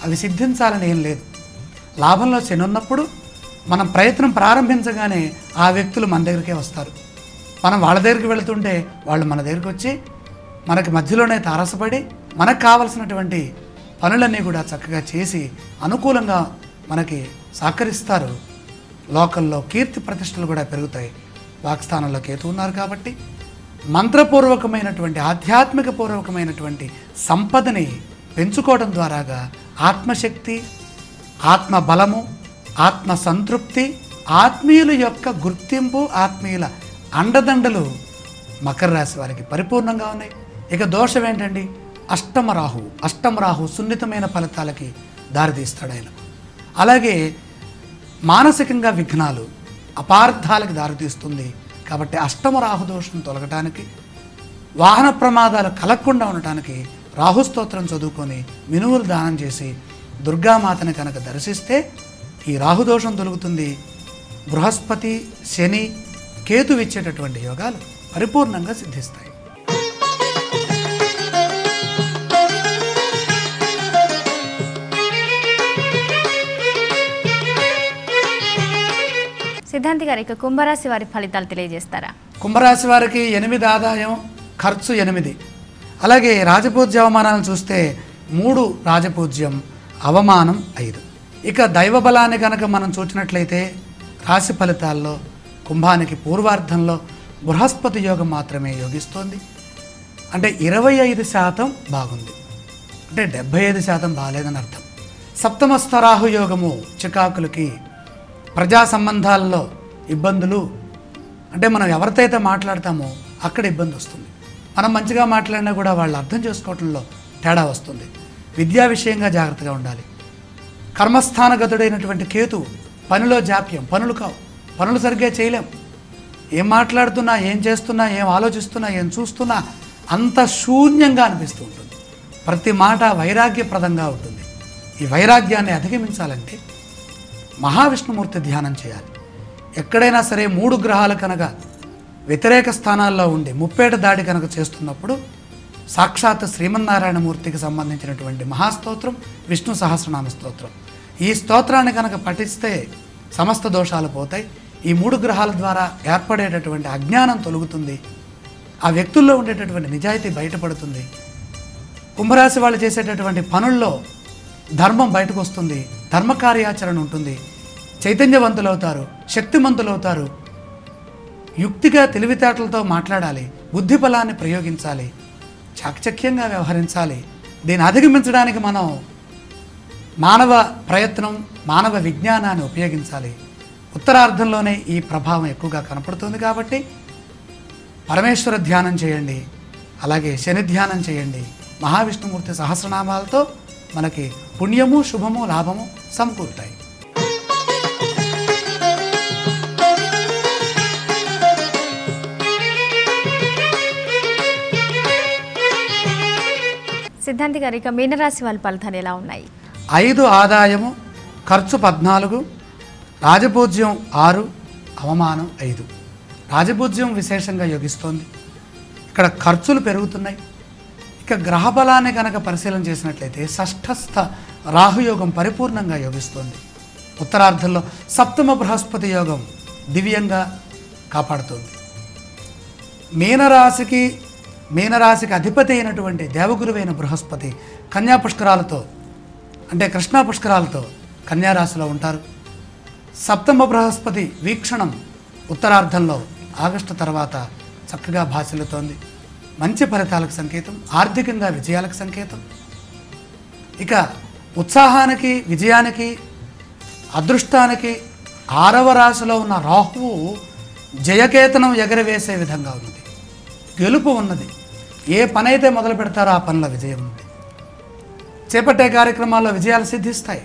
అవి సిద్ధించాలని ఏం లేదు. లాభంలో శని ఉన్నప్పుడు మనం ప్రయత్నం ప్రారంభించగానే ఆ వ్యక్తులు మన దగ్గరికే వస్తారు. మనం వాళ్ళ దగ్గరికి వెళుతుంటే వాళ్ళు మన దగ్గరికి వచ్చి మనకి మధ్యలోనే తారసపడి మనకు కావలసినటువంటి పనులన్నీ కూడా చక్కగా చేసి అనుకూలంగా మనకి సహకరిస్తారు. లోకల్లో కీర్తి ప్రతిష్టలు కూడా పెరుగుతాయి. వాక్స్థానంలో కేతు ఉన్నారు కాబట్టి మంత్రపూర్వకమైనటువంటి ఆధ్యాత్మిక పూర్వకమైనటువంటి సంపదని పెంచుకోవడం ద్వారాగా ఆత్మశక్తి, ఆత్మ బలము, ఆత్మ సంతృప్తి, ఆత్మీయుల యొక్క గుర్తింపు, ఆత్మీయుల అండదండలు మకర రాశి వారికి పరిపూర్ణంగా ఉన్నాయి. ఇక దోషం ఏంటండి? అష్టమ రాహు సున్నితమైన ఫలితాలకి దారితీస్తాడు ఆయన. అలాగే మానసికంగా విఘ్నాలు, అపార్థాలకు దారితీస్తుంది. కాబట్టి అష్టమ రాహు దోషం తొలగటానికి, వాహన ప్రమాదాలు కలగకుండా ఉండటానికి రాహుస్తోత్రం చదువుకొని మినువులు దానం చేసి దుర్గామాతని కనుక దర్శిస్తే ఈ రాహుదోషం తొలుగుతుంది. బృహస్పతి, శని, కేతు ఇచ్చేటటువంటి యోగాలు పరిపూర్ణంగా సిద్ధిస్తాయి. సిద్ధాంతి గారు, ఇక కుంభరాశి వారి ఫలితాలు తెలియజేస్తారా? కుంభరాశి వారికి 8 ఆదాయం, ఖర్చు 8. అలాగే రాజపూజ్య అవమానాలను చూస్తే 3 రాజపూజ్యం, అవమానం 5. ఇక దైవ బలాన్ని కనుక మనం చూసినట్లయితే రాశి ఫలితాల్లో కుంభానికి పూర్వార్ధంలో బృహస్పతి యోగం మాత్రమే యోగిస్తోంది. అంటే 25% బాగుంది, అంటే 75% బాగాలేదని అర్థం. సప్తమస్థ రాహు యోగము చికాకులకి, ప్రజా సంబంధాల్లో ఇబ్బందులు, అంటే మనం ఎవరితో అయితే మాట్లాడతామో అక్కడ ఇబ్బంది వస్తుంది. మనం మంచిగా మాట్లాడినా కూడా వాళ్ళు అర్థం చేసుకోవడంలో తేడా వస్తుంది. విద్యా విషయంగా జాగ్రత్తగా ఉండాలి. కర్మస్థానగతుడైనటువంటి కేతు, పనిలో జాప్యం, పనులు కావు, పనులు సరిగ్గా చేయలేం. ఏం మాట్లాడుతున్నా, ఏం చేస్తున్నా, ఏం ఆలోచిస్తున్నా, ఏం చూస్తున్నా అంత శూన్యంగా అనిపిస్తూ ఉంటుంది. ప్రతి మాట వైరాగ్యప్రదంగా ఉంటుంది. ఈ వైరాగ్యాన్ని అధిగమించాలంటే మహావిష్ణుమూర్తి ధ్యానం చేయాలి. ఎక్కడైనా సరే 3 గ్రహాలు కనుక వ్యతిరేక స్థానాల్లో ఉండి ముప్పేట దాడి కనుక చేస్తున్నప్పుడు సాక్షాత్ శ్రీమన్నారాయణమూర్తికి సంబంధించినటువంటి మహాస్తోత్రం విష్ణు సహస్రనామ స్తోత్రం, ఈ స్తోత్రాన్ని కనుక పఠిస్తే సమస్త దోషాలు పోతాయి. ఈ 3 గ్రహాల ద్వారా ఏర్పడేటటువంటి అజ్ఞానం తొలగుతుంది. ఆ వ్యక్తుల్లో ఉండేటటువంటి నిజాయితీ బయటపడుతుంది. కుంభరాశి వాళ్ళు చేసేటటువంటి పనుల్లో ధర్మం బయటకు వస్తుంది, ధర్మ కార్యాచరణ ఉంటుంది, చైతన్యవంతులవుతారు, శక్తిమంతులవుతారు. యుక్తిగా తెలివితేటలతో మాట్లాడాలి, బుద్ధి బలాన్ని ప్రయోగించాలి, చాకచక్యంగా వ్యవహరించాలి. దీన్ని అధిగమించడానికి మనం మానవ ప్రయత్నం, మానవ విజ్ఞానాన్ని ఉపయోగించాలి. ఉత్తరార్ధంలోనే ఈ ప్రభావం ఎక్కువగా కనపడుతుంది. కాబట్టి పరమేశ్వర ధ్యానం చేయండి, అలాగే శని ధ్యానం చేయండి. మహావిష్ణుమూర్తి సహస్రనామాలతో మనకి పుణ్యము, శుభము, లాభము సమకూరుతాయి. సిద్ధాంతి గారు, ఇక మీనరాశి వాళ్ళ ఫలితాలు ఎలా ఉన్నాయి? 5 ఆదాయము, ఖర్చు 14, రాజపూజ్యం 6, అవమానం 5. రాజపూజ్యం విశేషంగా యోగిస్తోంది. ఇక్కడ ఖర్చులు పెరుగుతున్నాయి. ఇక గ్రహబలాన్ని కనుక పరిశీలన చేసినట్లయితే షష్ఠస్థ రాహుయోగం పరిపూర్ణంగా యోగిస్తోంది. ఉత్తరార్ధంలో సప్తమ బృహస్పతి యోగం దివ్యంగా కాపాడుతోంది. మీనరాశికి అధిపతి అయినటువంటి దేవగురువైన బృహస్పతి కన్యా పుష్కరాలతో, అంటే కృష్ణా పుష్కరాలతో కన్యారాశిలో ఉంటారు. సప్తమ బృహస్పతి వీక్షణం ఉత్తరార్ధంలో ఆగస్టు తర్వాత చక్కగా భాసిల్లుతోంది. మంచి ఫలితాలకు సంకేతం, ఆర్థికంగా విజయాలకు సంకేతం. ఇక ఉత్సాహానికి, విజయానికి, అదృష్టానికి 6వ రాశిలో ఉన్న రాహువు జయకేతనం ఎగరవేసే విధంగా ఉన్నది. గెలుపు ఉన్నది. ఏ పనైతే మొదలు పెడతారో ఆ పనిలో విజయం ఉంది. చేపట్టే కార్యక్రమాల్లో విజయాలు సిద్ధిస్తాయి.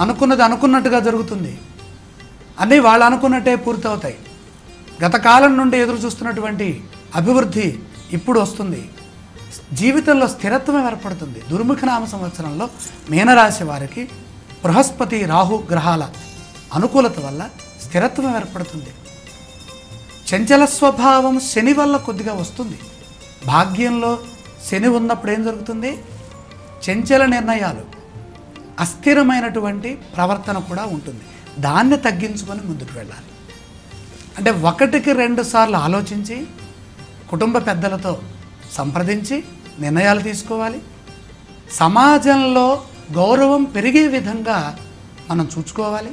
అనుకున్నది అనుకున్నట్టుగా జరుగుతుంది. అన్నీ వాళ్ళు అనుకున్నట్టే పూర్తవుతాయి. గత కాలం నుండి ఎదురు చూస్తున్నటువంటి అభివృద్ధి ఇప్పుడు వస్తుంది. జీవితంలో స్థిరత్వం ఏర్పడుతుంది. దుర్ముఖనామ సంవత్సరంలో మీనరాశి వారికి బృహస్పతి, రాహు గ్రహాల అనుకూలత వల్ల స్థిరత్వం ఏర్పడుతుంది. చంచల స్వభావం శని వల్ల కొద్దిగా వస్తుంది. భాగ్యంలో శని ఉన్నప్పుడు ఏం జరుగుతుంది? చంచల నిర్ణయాలు, అస్థిరమైనటువంటి ప్రవర్తన కూడా ఉంటుంది. దాన్ని తగ్గించుకొని ముందుకు వెళ్ళాలి. అంటే 1కి 2 సార్లు ఆలోచించి కుటుంబ పెద్దలతో సంప్రదించి నిర్ణయాలు తీసుకోవాలి. సమాజంలో గౌరవం పెరిగే విధంగా మనం చూసుకోవాలి.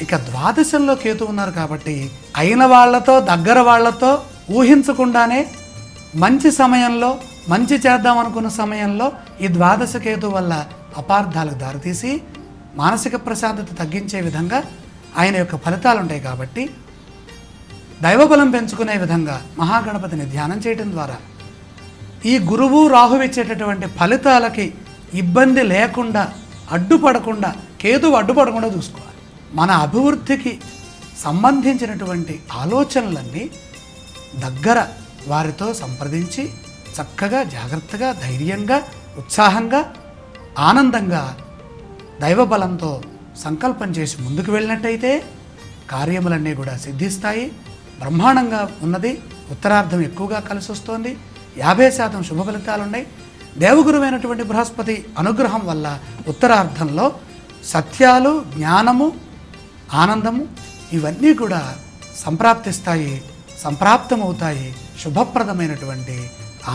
ఇక ద్వాదశంలో కేతు ఉన్నారు కాబట్టి అయిన వాళ్ళతో దగ్గర వాళ్ళతో ఊహించకుండానే మంచి సమయంలో మంచి చేద్దాం అనుకున్న సమయంలో ఈ ద్వాదశ కేతు వల్ల అపార్థాలకు దారితీసి మానసిక ప్రశాంతత తగ్గించే విధంగా ఆయన యొక్క ఫలితాలు ఉంటాయి. కాబట్టి దైవబలం పెంచుకునే విధంగా మహాగణపతిని ధ్యానం చేయడం ద్వారా ఈ గురువు రాహు ఇచ్చేటటువంటి ఫలితాలకి ఇబ్బంది లేకుండా అడ్డుపడకుండా కేతువు అడ్డుపడకుండా చూసుకోవాలి. మన అభివృద్ధికి సంబంధించినటువంటి ఆలోచనలన్నీ దగ్గర వారితో సంప్రదించి చక్కగా జాగ్రత్తగా ధైర్యంగా ఉత్సాహంగా ఆనందంగా దైవబలంతో సంకల్పం చేసి ముందుకు వెళ్ళినట్టయితే కార్యములన్నీ కూడా సిద్ధిస్తాయి. బ్రహ్మాండంగా ఉన్నది. ఉత్తరార్ధం ఎక్కువగా కలిసి వస్తోంది. 50% శుభ ఫలితాలు ఉన్నాయి. దేవగురువైనటువంటి బృహస్పతి అనుగ్రహం వల్ల ఉత్తరార్ధంలో సత్యాలు, జ్ఞానము, ఆనందము ఇవన్నీ కూడా సంప్రాప్తిస్తాయి, సంప్రాప్తమవుతాయి. శుభప్రదమైనటువంటి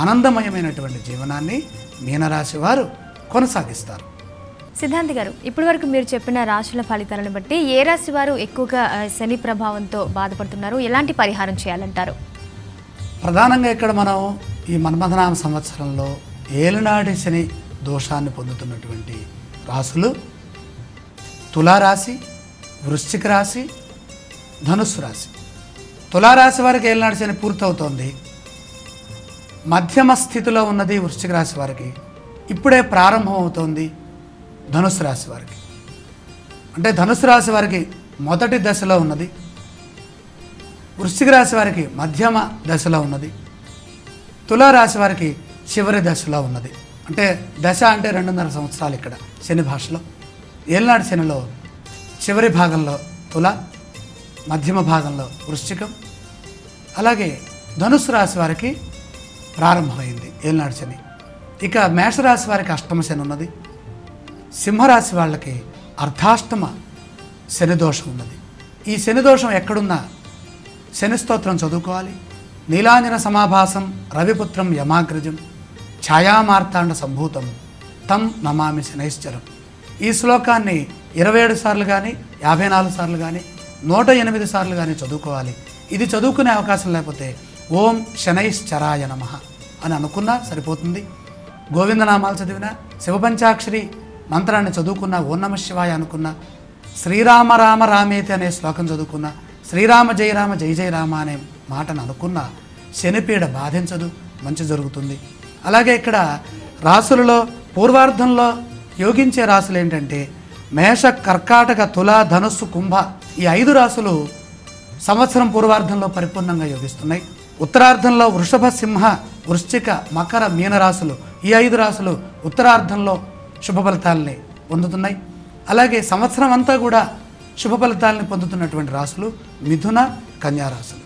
ఆనందమయమైనటువంటి జీవనాన్ని మీనరాశి వారు కొనసాగిస్తారు. సిద్ధాంతి గారు, ఇప్పటి వరకు మీరు చెప్పిన రాశుల ఫలితాలను బట్టి ఏ రాశి వారు ఎక్కువగా శని ప్రభావంతో బాధపడుతున్నారు, ఎలాంటి పరిహారం చేయాలంటారు? ప్రధానంగా ఇక్కడ మనం ఈ మన్మథనామ సంవత్సరంలో ఏలినాటి శని దోషాన్ని పొందుతున్నటువంటి రాశులు తులారాశి, వృశ్చిక రాశి, ధనుస్సు రాశి. తులారాశి వారికి ఏలినాటి శని పూర్తవుతోంది. మధ్యమ స్థితిలో ఉన్నది వృశ్చిక రాశి వారికి. ఇప్పుడే ప్రారంభం అవుతోంది ధనుస్సు రాశి వారికి. అంటే ధనుస్సు రాశి వారికి మొదటి దశలో ఉన్నది, వృశ్చిక రాశి వారికి మధ్యమ దశలో ఉన్నది, తులారాశి వారికి చివరి దశలో ఉన్నది. అంటే దశ అంటే 2.5 సంవత్సరాలు ఇక్కడ శని భాషలో. ఏలినాటి శనిలో చివరి భాగంలో తుల, మధ్యమ భాగంలో వృశ్చికం, అలాగే ధనుస్సు రాశి వారికి ప్రారంభమైంది ఏలినాటి శని. ఇక మేషరాశి వారికి అష్టమ శని ఉన్నది, సింహరాశి వాళ్ళకి అర్ధాష్టమ శని దోషం ఉన్నది. ఈ శని దోషం ఎక్కడున్నా శని స్తోత్రం చదువుకోవాలి. నీలాంజన సమాభాసం రవిపుత్రం యమాగ్రజం ఛాయామార్తాండ సంభూతం తం నమామి శనైశ్చరం. ఈ శ్లోకాన్ని 27 సార్లు కానీ 54 సార్లు కానీ 108 సార్లు కానీ చదువుకోవాలి. ఇది చదువుకునే అవకాశం లేకపోతే ఓం శనైశ్చరాయ నమః అని అనుకున్నా సరిపోతుంది. గోవిందనామాలు చదివినా, శివపంచాక్షరి మంత్రాన్ని చదువుకున్నా, ఓం నమః శివాయ అనుకున్నా, శ్రీరామ రామ రామేతి అనే శ్లోకం చదువుకున్నా, శ్రీరామ జయ రామ జయ జయ రామ అనే మాటను అనుకున్నా శనిపీడ బాధించదు, మంచి జరుగుతుంది. అలాగే ఇక్కడ రాసులలో పూర్వార్ధంలో యోగించే రాసులు ఏంటంటే మేష, కర్కాటక, తుల, ధనుస్సు, కుంభ ఈ 5 రాసులు సంవత్సరం పూర్వార్ధంలో పరిపూర్ణంగా యోగిస్తున్నాయి. ఉత్తరార్ధంలో వృషభ, సింహ, వృశ్చిక, మకర, మీన రాసులు ఈ 5 రాసులు ఉత్తరార్ధంలో శుభ ఫలితాలని పొందుతున్నాయి. అలాగే సంవత్సరం అంతా కూడా శుభ ఫలితాలని పొందుతున్నటువంటి రాసులు మిథున, కన్యా రాసులు.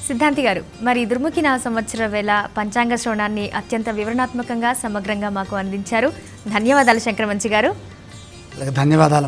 సిద్ధాంతి గారు, మరి దుర్ముఖి నవ సంవత్సర వేళ పంచాంగ శ్రవణాన్ని అత్యంత వివరణాత్మకంగా సమగ్రంగా మాకు అందించారు. ధన్యవాదాలు శంకరమంచి గారు. ధన్యవాదాలు.